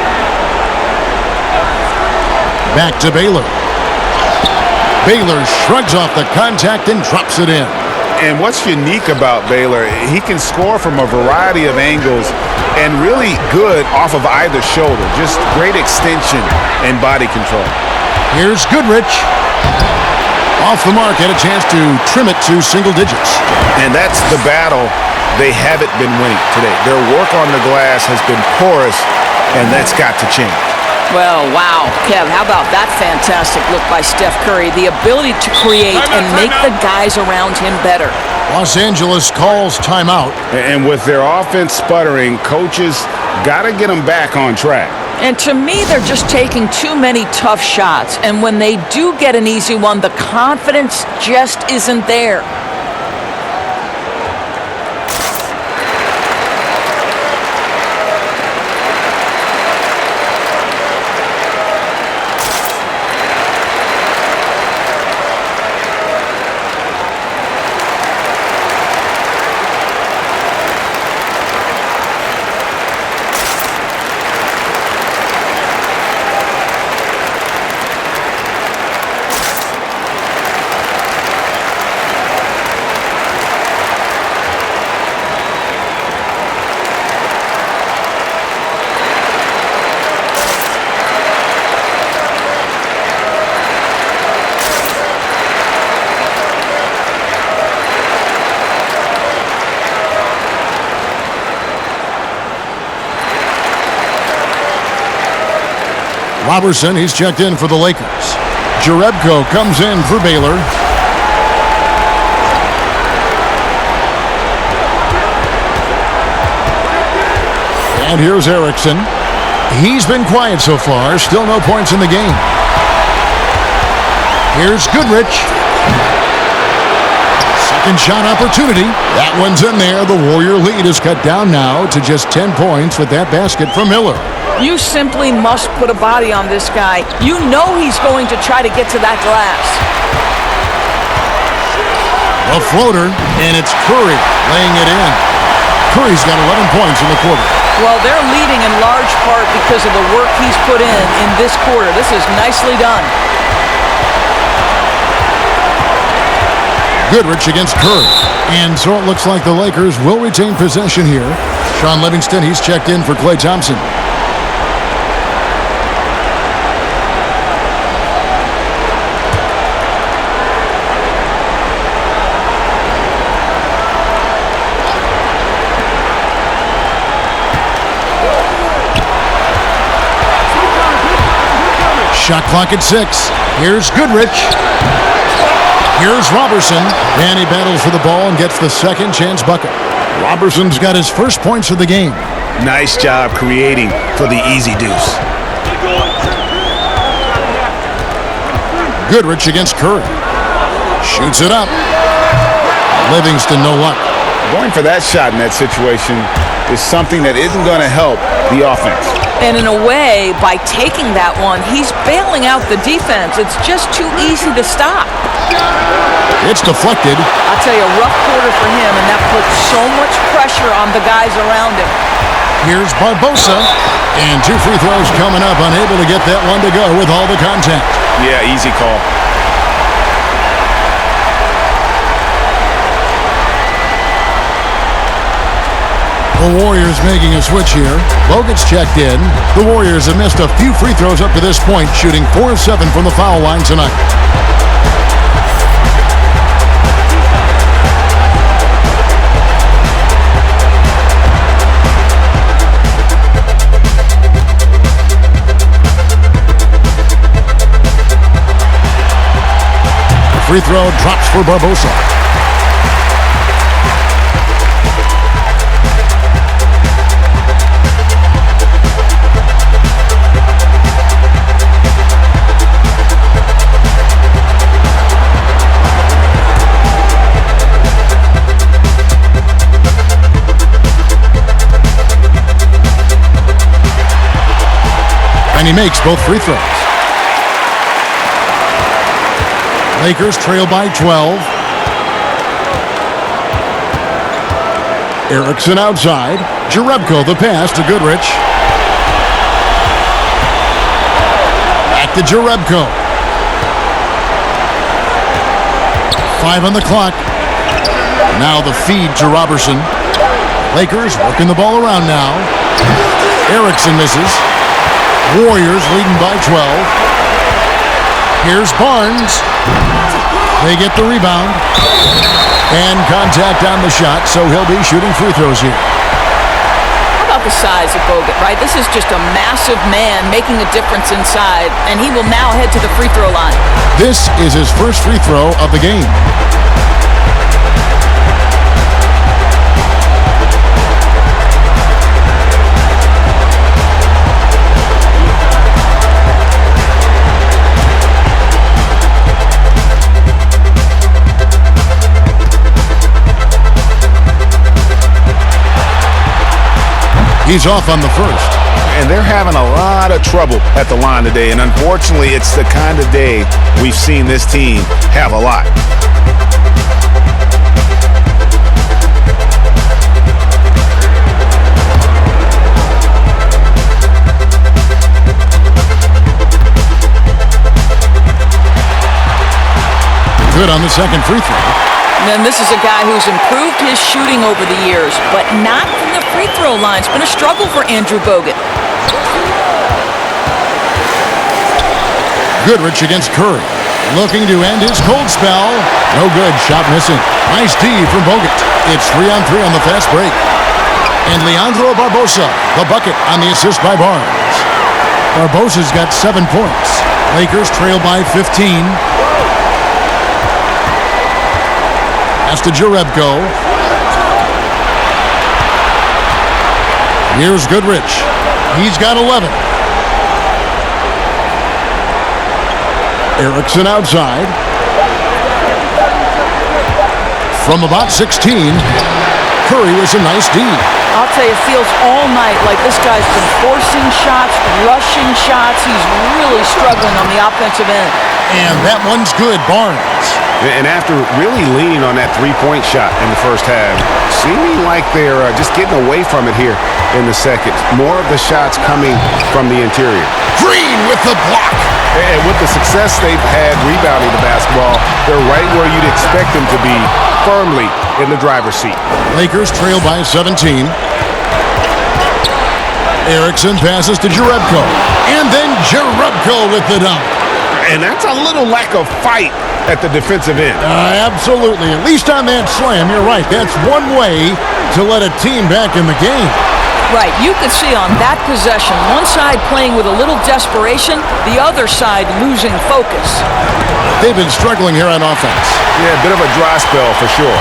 Back to Baylor. Baylor shrugs off the contact and drops it in. And what's unique about Baylor, he can score from a variety of angles and really good off of either shoulder. Just great extension and body control. Here's Goodrich. Off the mark, had a chance to trim it to single digits. And that's the battle they haven't been winning today. Their work on the glass has been porous, and that's got to change. Well, wow, Kev, how about that fantastic look by Steph Curry? The ability to create and make the guys around him better. Los Angeles calls timeout. And with their offense sputtering, coaches got to get them back on track. And to me, they're just taking too many tough shots. And when they do get an easy one, the confidence just isn't there. Robertson, he's checked in for the Lakers. Jerebko comes in for Baylor. And here's Erickson. He's been quiet so far. Still no points in the game. Here's Goodrich. Second shot opportunity. That one's in there. The Warrior lead is cut down now to just 10 points with that basket from Miller. You simply must put a body on this guy. You know he's going to try to get to that glass. A floater, and it's Curry laying it in. Curry's got 11 points in the quarter. Well, they're leading in large part because of the work he's put in this quarter. This is nicely done. Goodrich against Curry. And so it looks like the Lakers will retain possession here. Sean Livingston, he's checked in for Klay Thompson. Shot clock at 6. Here's Goodrich. Here's Robertson. And he battles for the ball and gets the second chance bucket. Robertson's got his first points of the game. Nice job creating for the easy deuce. Goodrich against Curry. Shoots it up. Livingston, no luck. Going for that shot in that situation is something that isn't going to help the offense. And in a way, by taking that one, he's bailing out the defense. It's just too easy to stop. It's deflected. I'll tell you, a rough quarter for him, and that puts so much pressure on the guys around him. Here's Barbosa. And 2 free throws coming up, unable to get that one to go with all the contact. Yeah, easy call. The Warriors making a switch here. Bogut's checked in. The Warriors have missed a few free throws up to this point, shooting 4 of 7 from the foul line tonight. Free throw drops for Barbosa. he makes both free throws. Lakers trail by 12. Erickson outside. Jerebko the pass to Goodrich. Back to Jerebko. 5 on the clock. Now the feed to Robertson. Lakers working the ball around now. Erickson misses. Warriors leading by 12. Here's Barnes. They get the rebound. And contact on the shot, so he'll be shooting free throws here. How about the size of Bogut, right? This is just a massive man making a difference inside, and he will now head to the free throw line. This is his first free throw of the game. He's off on the first. And they're having a lot of trouble at the line today. And unfortunately, it's the kind of day we've seen this team have a lot. Good on the second free throw. And then this is a guy who's improved his shooting over the years, but not from the free throw line. It's been a struggle for Andrew Bogut. Goodrich against Curry. Looking to end his cold spell. No good. Shot missing. Nice D from Bogut. It's 3-on-3 on the fast break. And Leandro Barbosa, the bucket on the assist by Barnes. Barbosa's got 7 points. Lakers trail by 15. Pass to Jerebko. Here's Goodrich. He's got 11. Erickson outside. From about 16, Curry with a nice D. I'll tell you, it feels all night like this guy's been forcing shots, rushing shots. He's really struggling on the offensive end. And that one's good, Barnes. And after really leaning on that three-point shot in the first half, seeming like they're just getting away from it here in the second. More of the shots coming from the interior. Green with the block. And with the success they've had rebounding the basketball, they're right where you'd expect them to be, firmly in the driver's seat. Lakers trail by 17. Erickson passes to Jerebko. And then Jerebko with the dunk. And that's a little lack of fight at the defensive end. Absolutely. At least on that slam, you're right. That's one way to let a team back in the game. Right. You could see on that possession, one side playing with a little desperation, the other side losing focus. They've been struggling here on offense. Yeah, a bit of a dry spell for sure.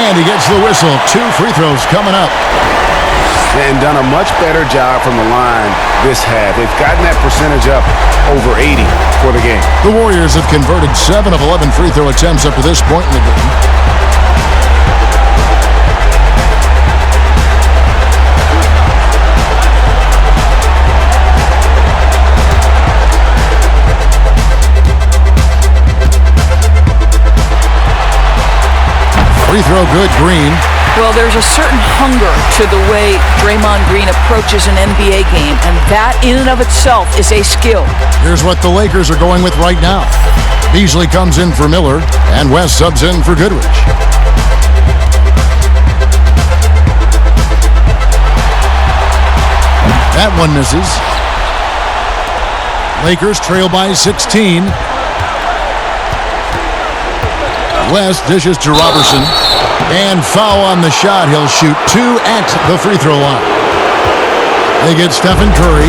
And he gets the whistle. 2 free throws coming up. And done a much better job from the line this half. They've gotten that percentage up over 80 for the game. The Warriors have converted 7 of 11 free throw attempts up to this point in the game. Free throw good, Green. Well, there's a certain hunger to the way Draymond Green approaches an NBA game, and that in and of itself is a skill. Here's what the Lakers are going with right now. Beasley comes in for Miller, and West subs in for Goodrich. That one misses. Lakers trail by 16. West dishes to Robertson. And foul on the shot. He'll shoot 2 at the free throw line. They get Stephen Curry.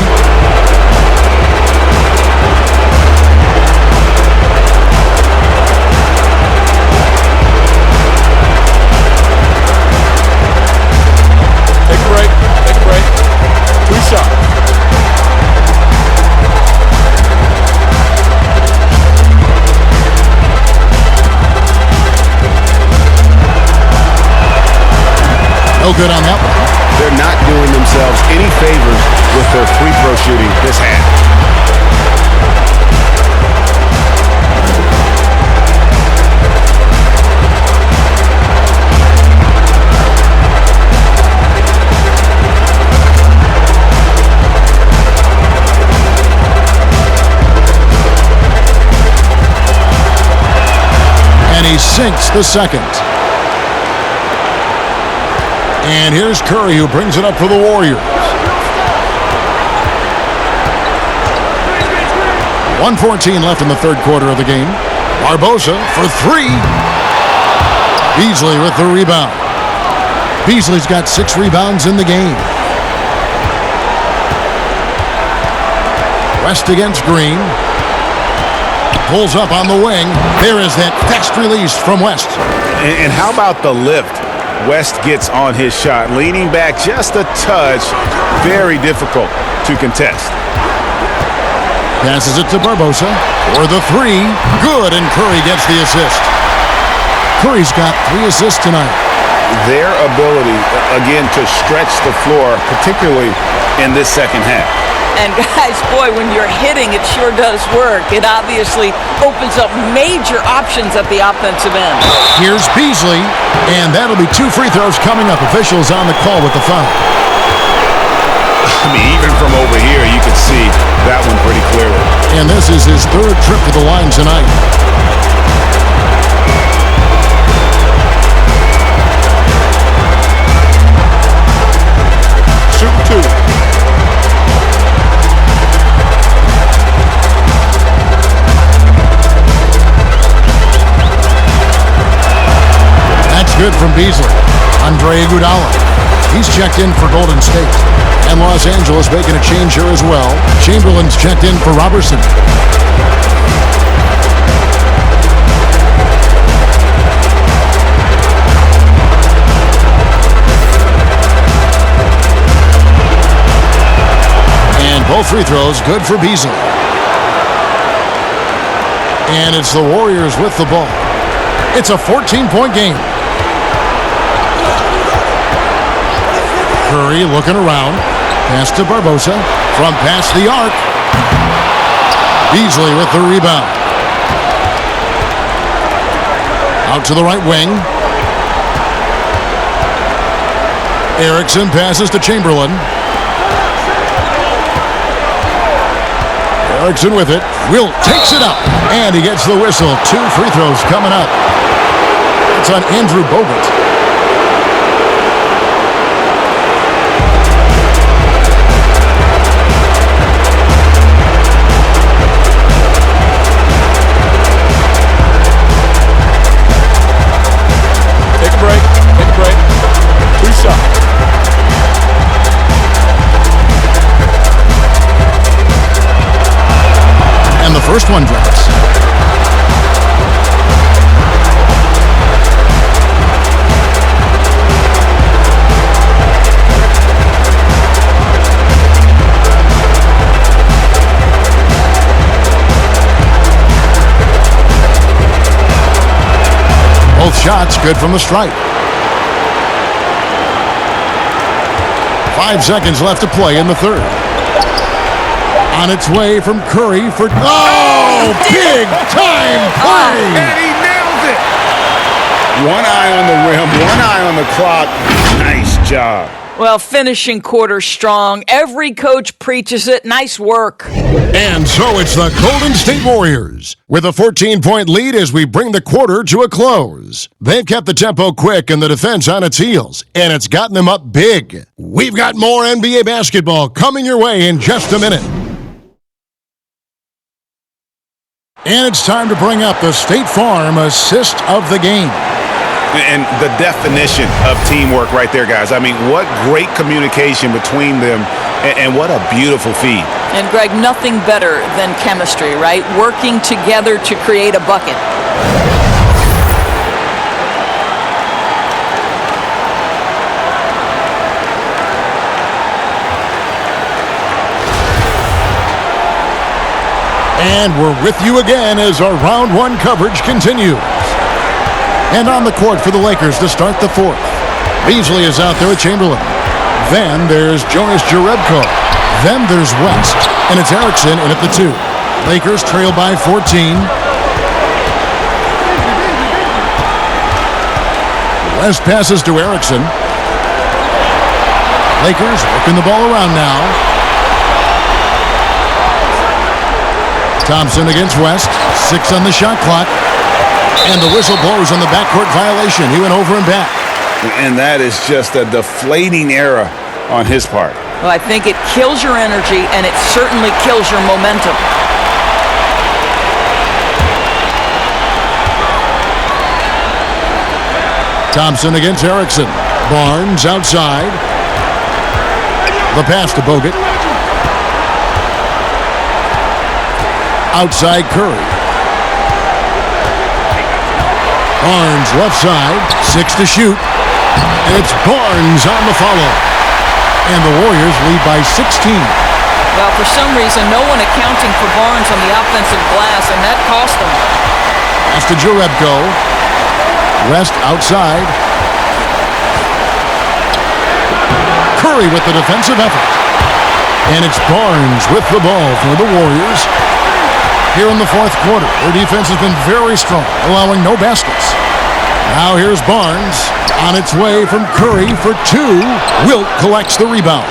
Take a break. Take a break. 2 shots. No good on that one. They're not doing themselves any favors three-point shooting this half. He sinks the second. And here's Curry, who brings it up for the Warriors. 1:14 left in the third quarter of the game. Barbosa for three. Beasley with the rebound. Beasley's got 6 rebounds in the game. West against Green. Pulls up on the wing. There is that fast release from West. And how about the lift West gets on his shot? Leaning back just a touch. Very difficult to contest. Passes it to Barbosa for the three. Good, and Curry gets the assist. Curry's got 3 assists tonight. Their ability, again, to stretch the floor, particularly in this second half. And guys, boy, when you're hitting, it sure does work. It obviously opens up major options at the offensive end. Here's Beasley, and that'll be 2 free throws coming up. Officials on the call with the foul. I mean, even from over here, you can see that one pretty clearly. And this is his 3rd trip to the line tonight. Shoot 2. Good from Beasley. Andre Iguodala. He's checked in for Golden State. And Los Angeles making a change here as well. Chamberlain's checked in for Robertson. And both free throws good for Beasley. And it's the Warriors with the ball. It's a 14-point game. Curry looking around. Pass to Barbosa. From past the arc. Beasley with the rebound. Out to the right wing. Erickson passes to Chamberlain. Erickson with it. Wilt takes it up. And he gets the whistle. 2 free throws coming up. It's on Andrew Bogut. First one drops. Both shots good from the stripe. 5 seconds left to play in the third. On its way from Curry for... Oh, big time play! And he nails it! One eye on the rim, one eye on the clock. Nice job. Well, finishing quarter strong. Every coach preaches it. Nice work. And so it's the Golden State Warriors with a 14-point lead as we bring the quarter to a close. They've kept the tempo quick and the defense on its heels, and it's gotten them up big. We've got more NBA basketball coming your way in just a minute. And it's time to bring up the State Farm assist of the game. And the definition of teamwork right there, guys. I mean, what great communication between them, and what a beautiful feed. And, Greg, nothing better than chemistry, right? Working together to create a bucket. And we're with you again as our round one coverage continues. And on the court for the Lakers to start the fourth. Beasley is out there with Chamberlain. Then there's Jonas Jerebko. Then there's West, and it's Erickson in at the 2. Lakers trail by 14. West passes to Erickson. Lakers working the ball around now. Thompson against West. 6 on the shot clock. And the whistle blows on the backcourt violation. He went over and back. And that is just a deflating error on his part. Well, I think it kills your energy, and it certainly kills your momentum. Thompson against Erickson. Barnes outside. The pass to Bogut. Outside Curry. Barnes left side. 6 to shoot. And it's Barnes on the follow. And the Warriors lead by 16. Well, for some reason, no one accounting for Barnes on the offensive glass, and that cost them. Pass to Jerebko. West outside. Curry with the defensive effort. And it's Barnes with the ball for the Warriors. Here in the fourth quarter, their defense has been very strong, allowing no baskets. Now here's Barnes on its way from Curry for 2. Wilt collects the rebound.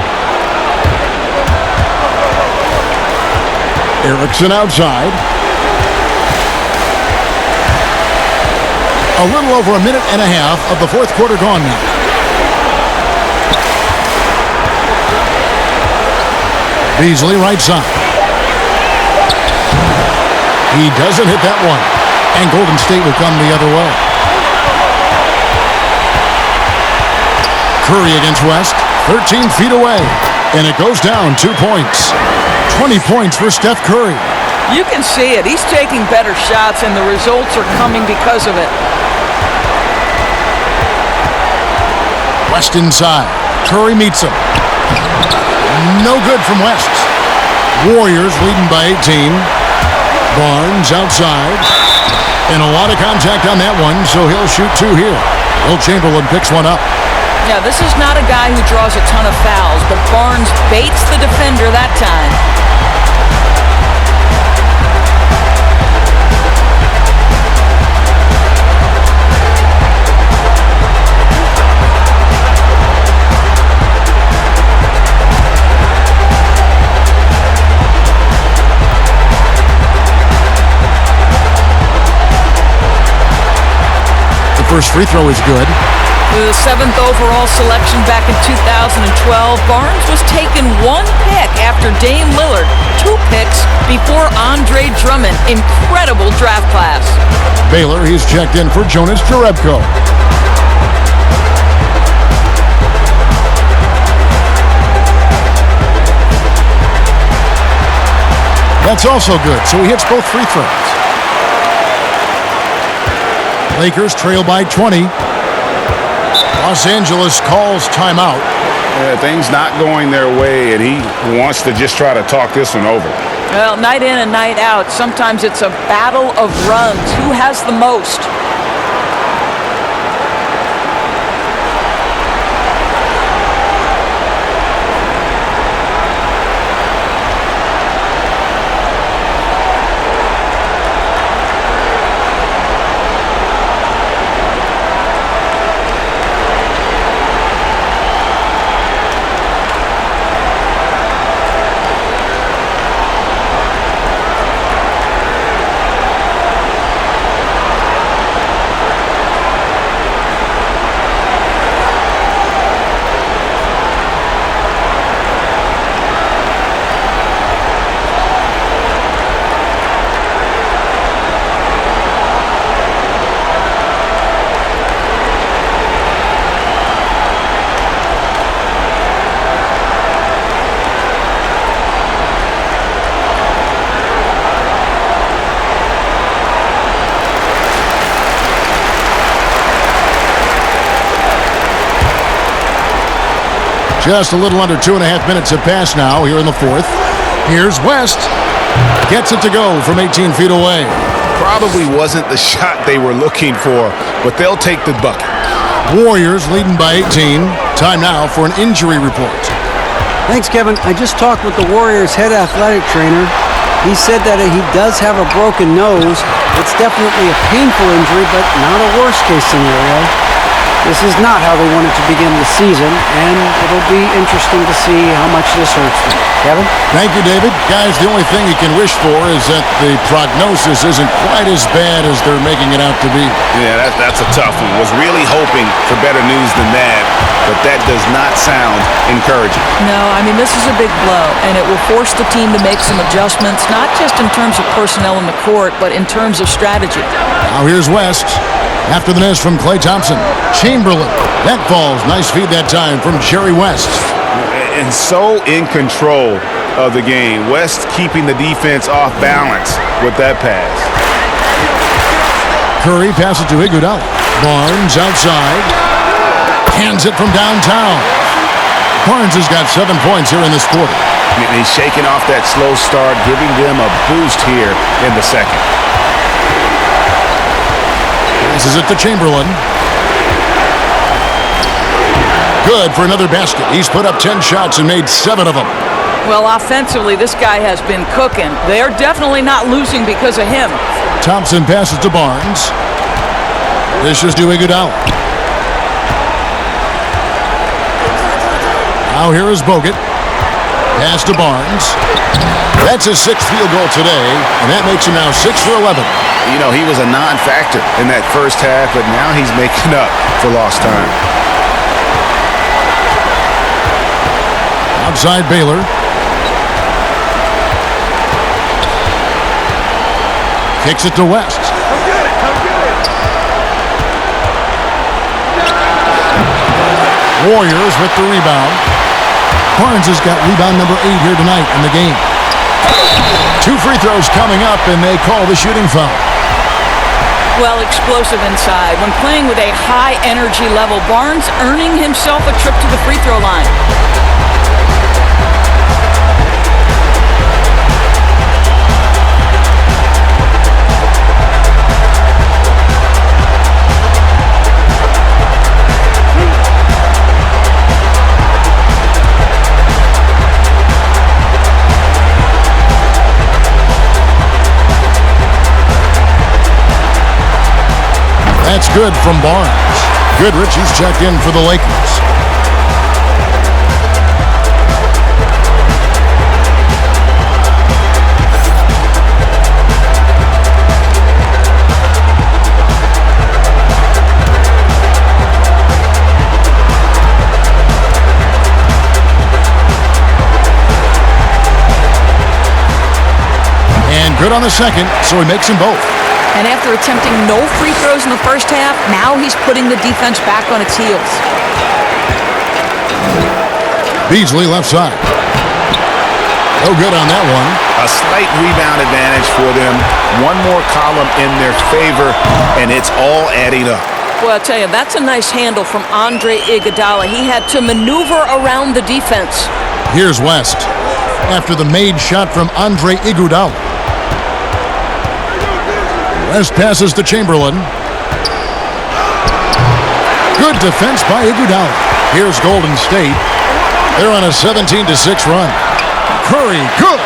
Erickson outside. A little over a minute and a half of the fourth quarter gone now. Beasley right side. He doesn't hit that one. And Golden State will come the other way. Curry against West. 13 feet away. And it goes down 2 points. 20 points for Steph Curry. You can see it. He's taking better shots, and the results are coming because of it. West inside. Curry meets him. No good from West. Warriors leading by 18. Barnes outside. And a lot of contact on that one, so he'll shoot 2 here. Will Chamberlain picks one up. Yeah, this is not a guy who draws a ton of fouls, but Barnes baits the defender that time. First free throw is good. The 7th overall selection back in 2012, Barnes was taken 1 pick after Dame Lillard, 2 picks before Andre Drummond. Incredible draft class. Baylor, he's checked in for Jonas Jerebko. That's also good, so he hits both free throws. Lakers trail by 20. Los Angeles calls timeout. Things not going their way, and he wants to just try to talk this one over. Well, night in and night out, sometimes it's a battle of runs. Who has the most? Just a little under 2.5 minutes have passed now here in the fourth. Here's West. Gets it to go from 18 feet away. Probably wasn't the shot they were looking for, but they'll take the bucket. Warriors leading by 18. Time now for an injury report. Thanks, Kevin. I just talked with the Warriors' head athletic trainer. He said that he does have a broken nose. It's definitely a painful injury, but not a worst-case scenario. This is not how they wanted to begin the season, and it'll be interesting to see how much this hurts them. Kevin? Thank you, David. Guys, the only thing you can wish for is that the prognosis isn't quite as bad as they're making it out to be. Yeah, that's a tough one. Was really hoping for better news than that, but that does not sound encouraging. No, I mean, this is a big blow, and it will force the team to make some adjustments, not just in terms of personnel in the court, but in terms of strategy. Now here's West. After the miss from Klay Thompson. Chamberlain. That falls. Nice feed that time from Jerry West. And so in control of the game. West keeping the defense off balance with that pass. Curry passes to Iguodala. Barnes outside. Hands it from downtown. Barnes has got 7 points here in this quarter. And he's shaking off that slow start, giving them a boost here in the second. Passes it to Chamberlain. Good for another basket. He's put up 10 shots and made 7 of them. Well, offensively, this guy has been cooking. They're definitely not losing because of him. Thompson passes to Barnes. This is to Iguodala. Now here is Bogut. Pass to Barnes. That's his 6th field goal today, and that makes him now 6 for 11. You know, he was a non-factor in that first half, but now he's making up for lost time. Outside Baylor. Kicks it to West. Warriors with the rebound. Barnes has got rebound number 8 here tonight in the game. 2 free throws coming up, and they call the shooting foul. Well, explosive inside. When playing with a high energy level, Barnes earning himself a trip to the free throw line. That's good from Barnes. Goodrich, he's checked in for the Lakers. And good on the second, so he makes them both. And after attempting no free throws in the first half, now he's putting the defense back on its heels. Beasley left side. No good on that one. A slight rebound advantage for them. One more column in their favor, and it's all adding up. Well, I'll tell you, that's a nice handle from Andre Iguodala. He had to maneuver around the defense. Here's West. After the made shot from Andre Iguodala. West passes to Chamberlain. Good defense by Iguodala. Here's Golden State. They're on a 17-6 run. Curry, good.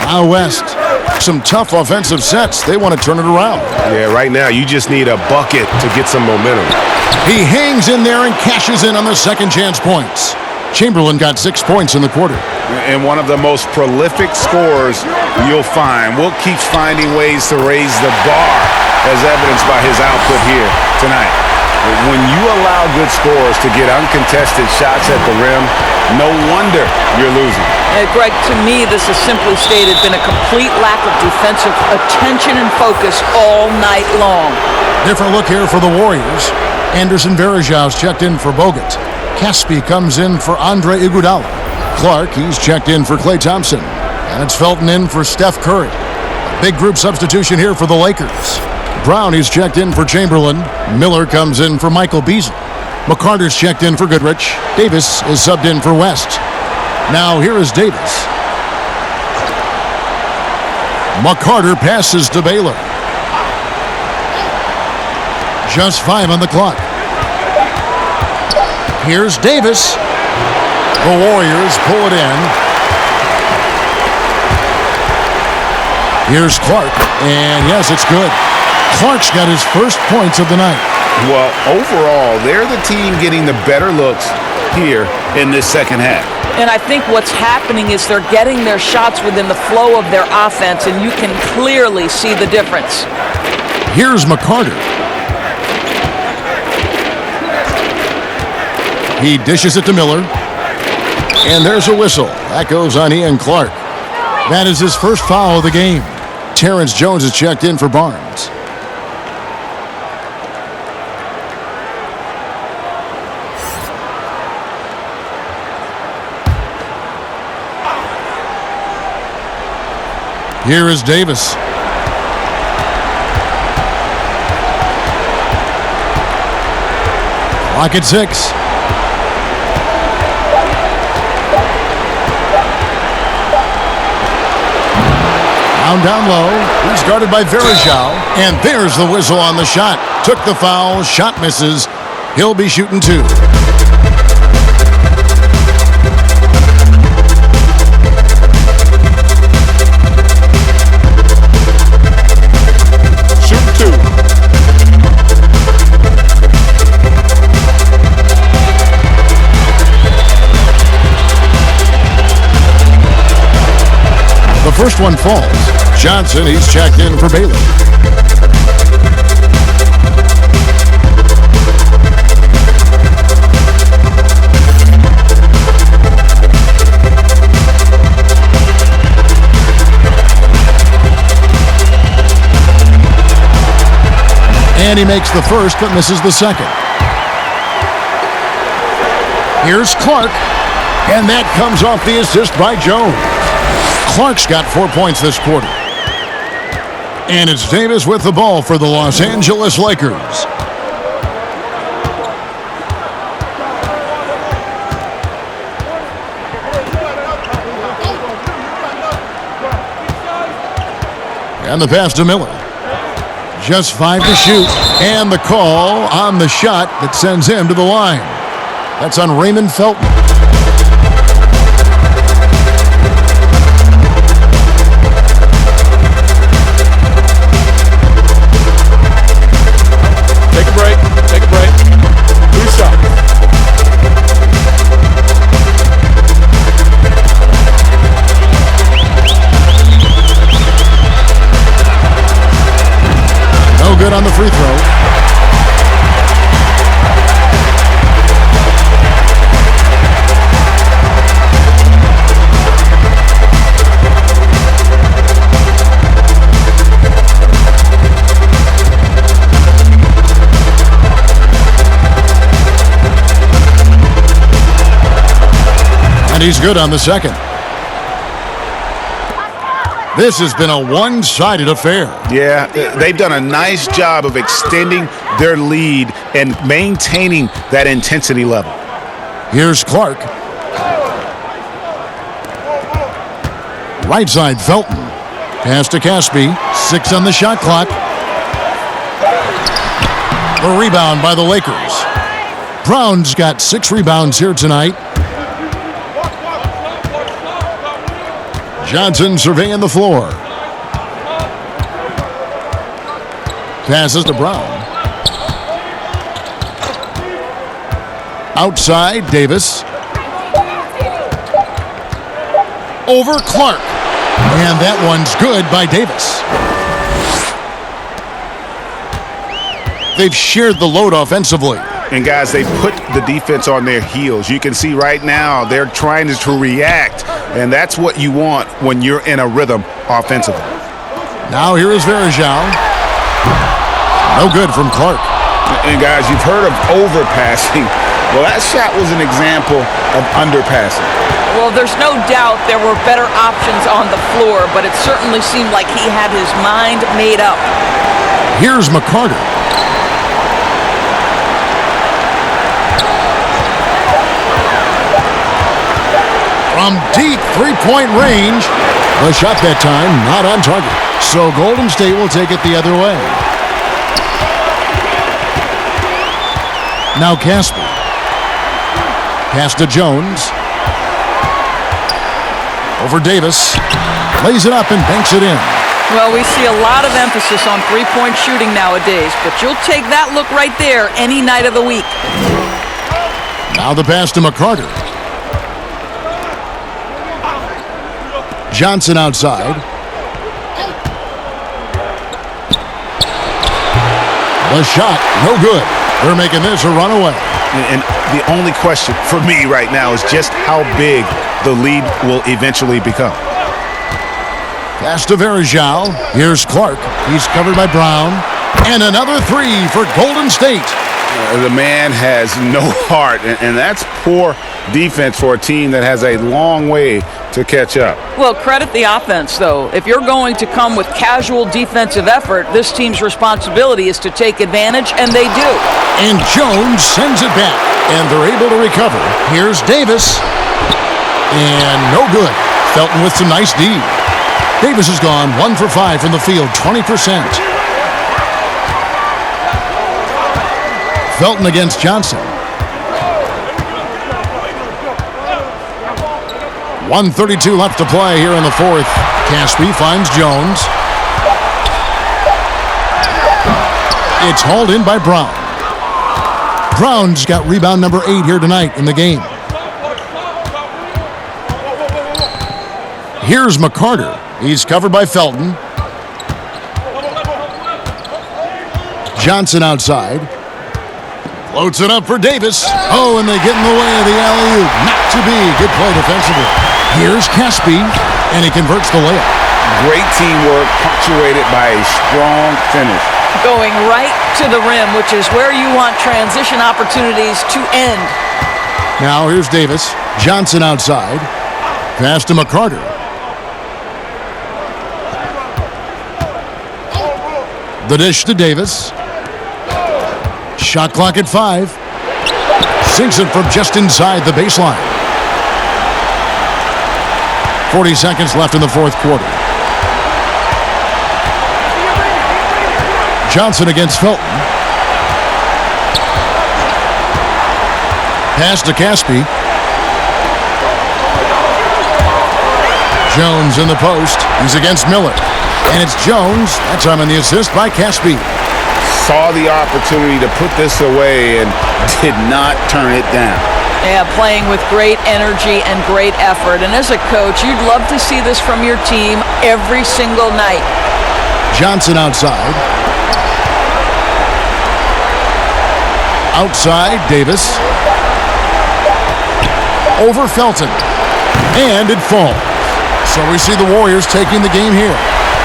Now West. Some tough offensive sets. They want to turn it around. Yeah, right now you just need a bucket to get some momentum. He hangs in there and cashes in on the second chance points. Chamberlain got 6 points in the quarter. And one of the most prolific scorers you'll find. Wilt keeps finding ways to raise the bar, as evidenced by his output here tonight. When you allow good scorers to get uncontested shots at the rim, no wonder you're losing. Greg, to me, this has simply stated been a complete lack of defensive attention and focus all night long. Different look here for the Warriors. Anderson Varejão's checked in for Bogut. Caspi comes in for Andre Iguodala. Clark, he's checked in for Klay Thompson. And it's Felton in for Steph Curry. A big group substitution here for the Lakers. Brown, he's checked in for Chamberlain. Miller comes in for Michael Beasley. McCarter's checked in for Goodrich. Davis is subbed in for West. Now here is Davis. McCarter passes to Baylor. Just 5 on the clock. Here's Davis. The Warriors pull it in. Here's Clark, and yes, it's good. Clark's got his first points of the night. Well, overall, they're the team getting the better looks here in this second half. And I think what's happening is they're getting their shots within the flow of their offense, and you can clearly see the difference. Here's McCarter. He dishes it to Miller. And there's a whistle. That goes on Ian Clark. That is his first foul of the game. Terrence Jones is checked in for Barnes. Here is Davis. Clock at 6. Down low. He's guarded by Verajao. And there's the whistle on the shot. Took the foul. Shot misses. He'll be shooting 2. Shoot 2. The first one falls. Johnson, he's checked in for Bailey. And he makes the first but misses the second. Here's Clark. And that comes off the assist by Jones. Clark's got 4 points this quarter. And it's Davis with the ball for the Los Angeles Lakers. And the pass to Miller. Just 5 to shoot. And the call on the shot that sends him to the line. That's on Raymond Felton. Take a break. Take a break. 3 shots. No good on the free throw. And he's good on the second. This has been a one-sided affair. Yeah, they've done a nice job of extending their lead and maintaining that intensity level. Here's Clark. Right side, Felton. Pass to Caspi. 6 on the shot clock. The rebound by the Lakers. Brown's got 6 rebounds here tonight. Johnson surveying the floor. Passes to Brown. Outside, Davis. Over Clark. And that one's good by Davis. They've shared the load offensively. And guys, they put the defense on their heels. You can see right now they're trying to react, and that's what you want when you're in a rhythm offensively. Now here is Verajao. No good from Clark. And guys, you've heard of overpassing. Well, that shot was an example of underpassing. Well, there's no doubt there were better options on the floor, but it certainly seemed like he had his mind made up. Here's McCarter. From deep three-point range. The shot that time not on target. So Golden State will take it the other way. Now Caspi. Pass to Jones. Over Davis. Lays it up and banks it in. Well, we see a lot of emphasis on three-point shooting nowadays, but you'll take that look right there any night of the week. Now the pass to McCarter. Johnson outside. The shot, no good. They're making this a runaway. And the only question for me right now is just how big the lead will eventually become. Pass to Varejao. Here's Clark. He's covered by Brown. And another three for Golden State. The man has no heart, and that's poor defense for a team that has a long way to catch up. Well, credit the offense, though. If you're going to come with casual defensive effort, this team's responsibility is to take advantage, and they do. And Jones sends it back, and they're able to recover. Here's Davis. And no good. Felton with some nice D. Davis has gone 1 for 5 from the field, 20%. Felton against Johnson. 1:32 left to play here in the fourth. Caspi finds Jones. It's hauled in by Brown. Brown's got rebound number 8 here tonight in the game. Here's McCarter. He's covered by Felton. Johnson outside. Floats it up for Davis. Oh, and they get in the way of the alley-oop. Not to be. Good play defensively. Here's Caspi, and he converts the layup. Great teamwork punctuated by a strong finish. Going right to the rim, which is where you want transition opportunities to end. Now here's Davis. Johnson outside. Pass to McCarter. The dish to Davis. Shot clock at 5. Sinks it from just inside the baseline. 40 seconds left in the fourth quarter. Johnson against Felton. Pass to Caspi. Jones in the post. He's against Miller. And it's Jones. That time on the assist by Caspi. Saw the opportunity to put this away and did not turn it down. Yeah, playing with great energy and great effort. And as a coach, you'd love to see this from your team every single night. Johnson outside. Outside, Davis. Over Felton. And it falls. So we see the Warriors taking the game here.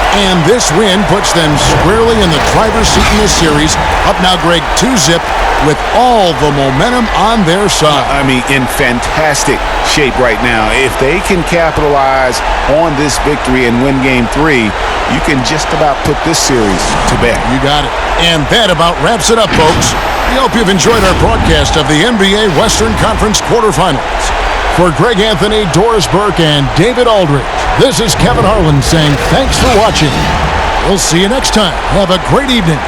And this win puts them squarely in the driver's seat in this series. Up now, Greg, 2-zip with all the momentum on their side. I mean, in fantastic shape right now. If they can capitalize on this victory and win Game 3, you can just about put this series to bed. You got it. And that about wraps it up, folks. We hope you've enjoyed our broadcast of the NBA Western Conference quarterfinals. For Greg Anthony, Doris Burke, and David Aldridge, this is Kevin Harlan saying thanks for watching. We'll see you next time. Have a great evening.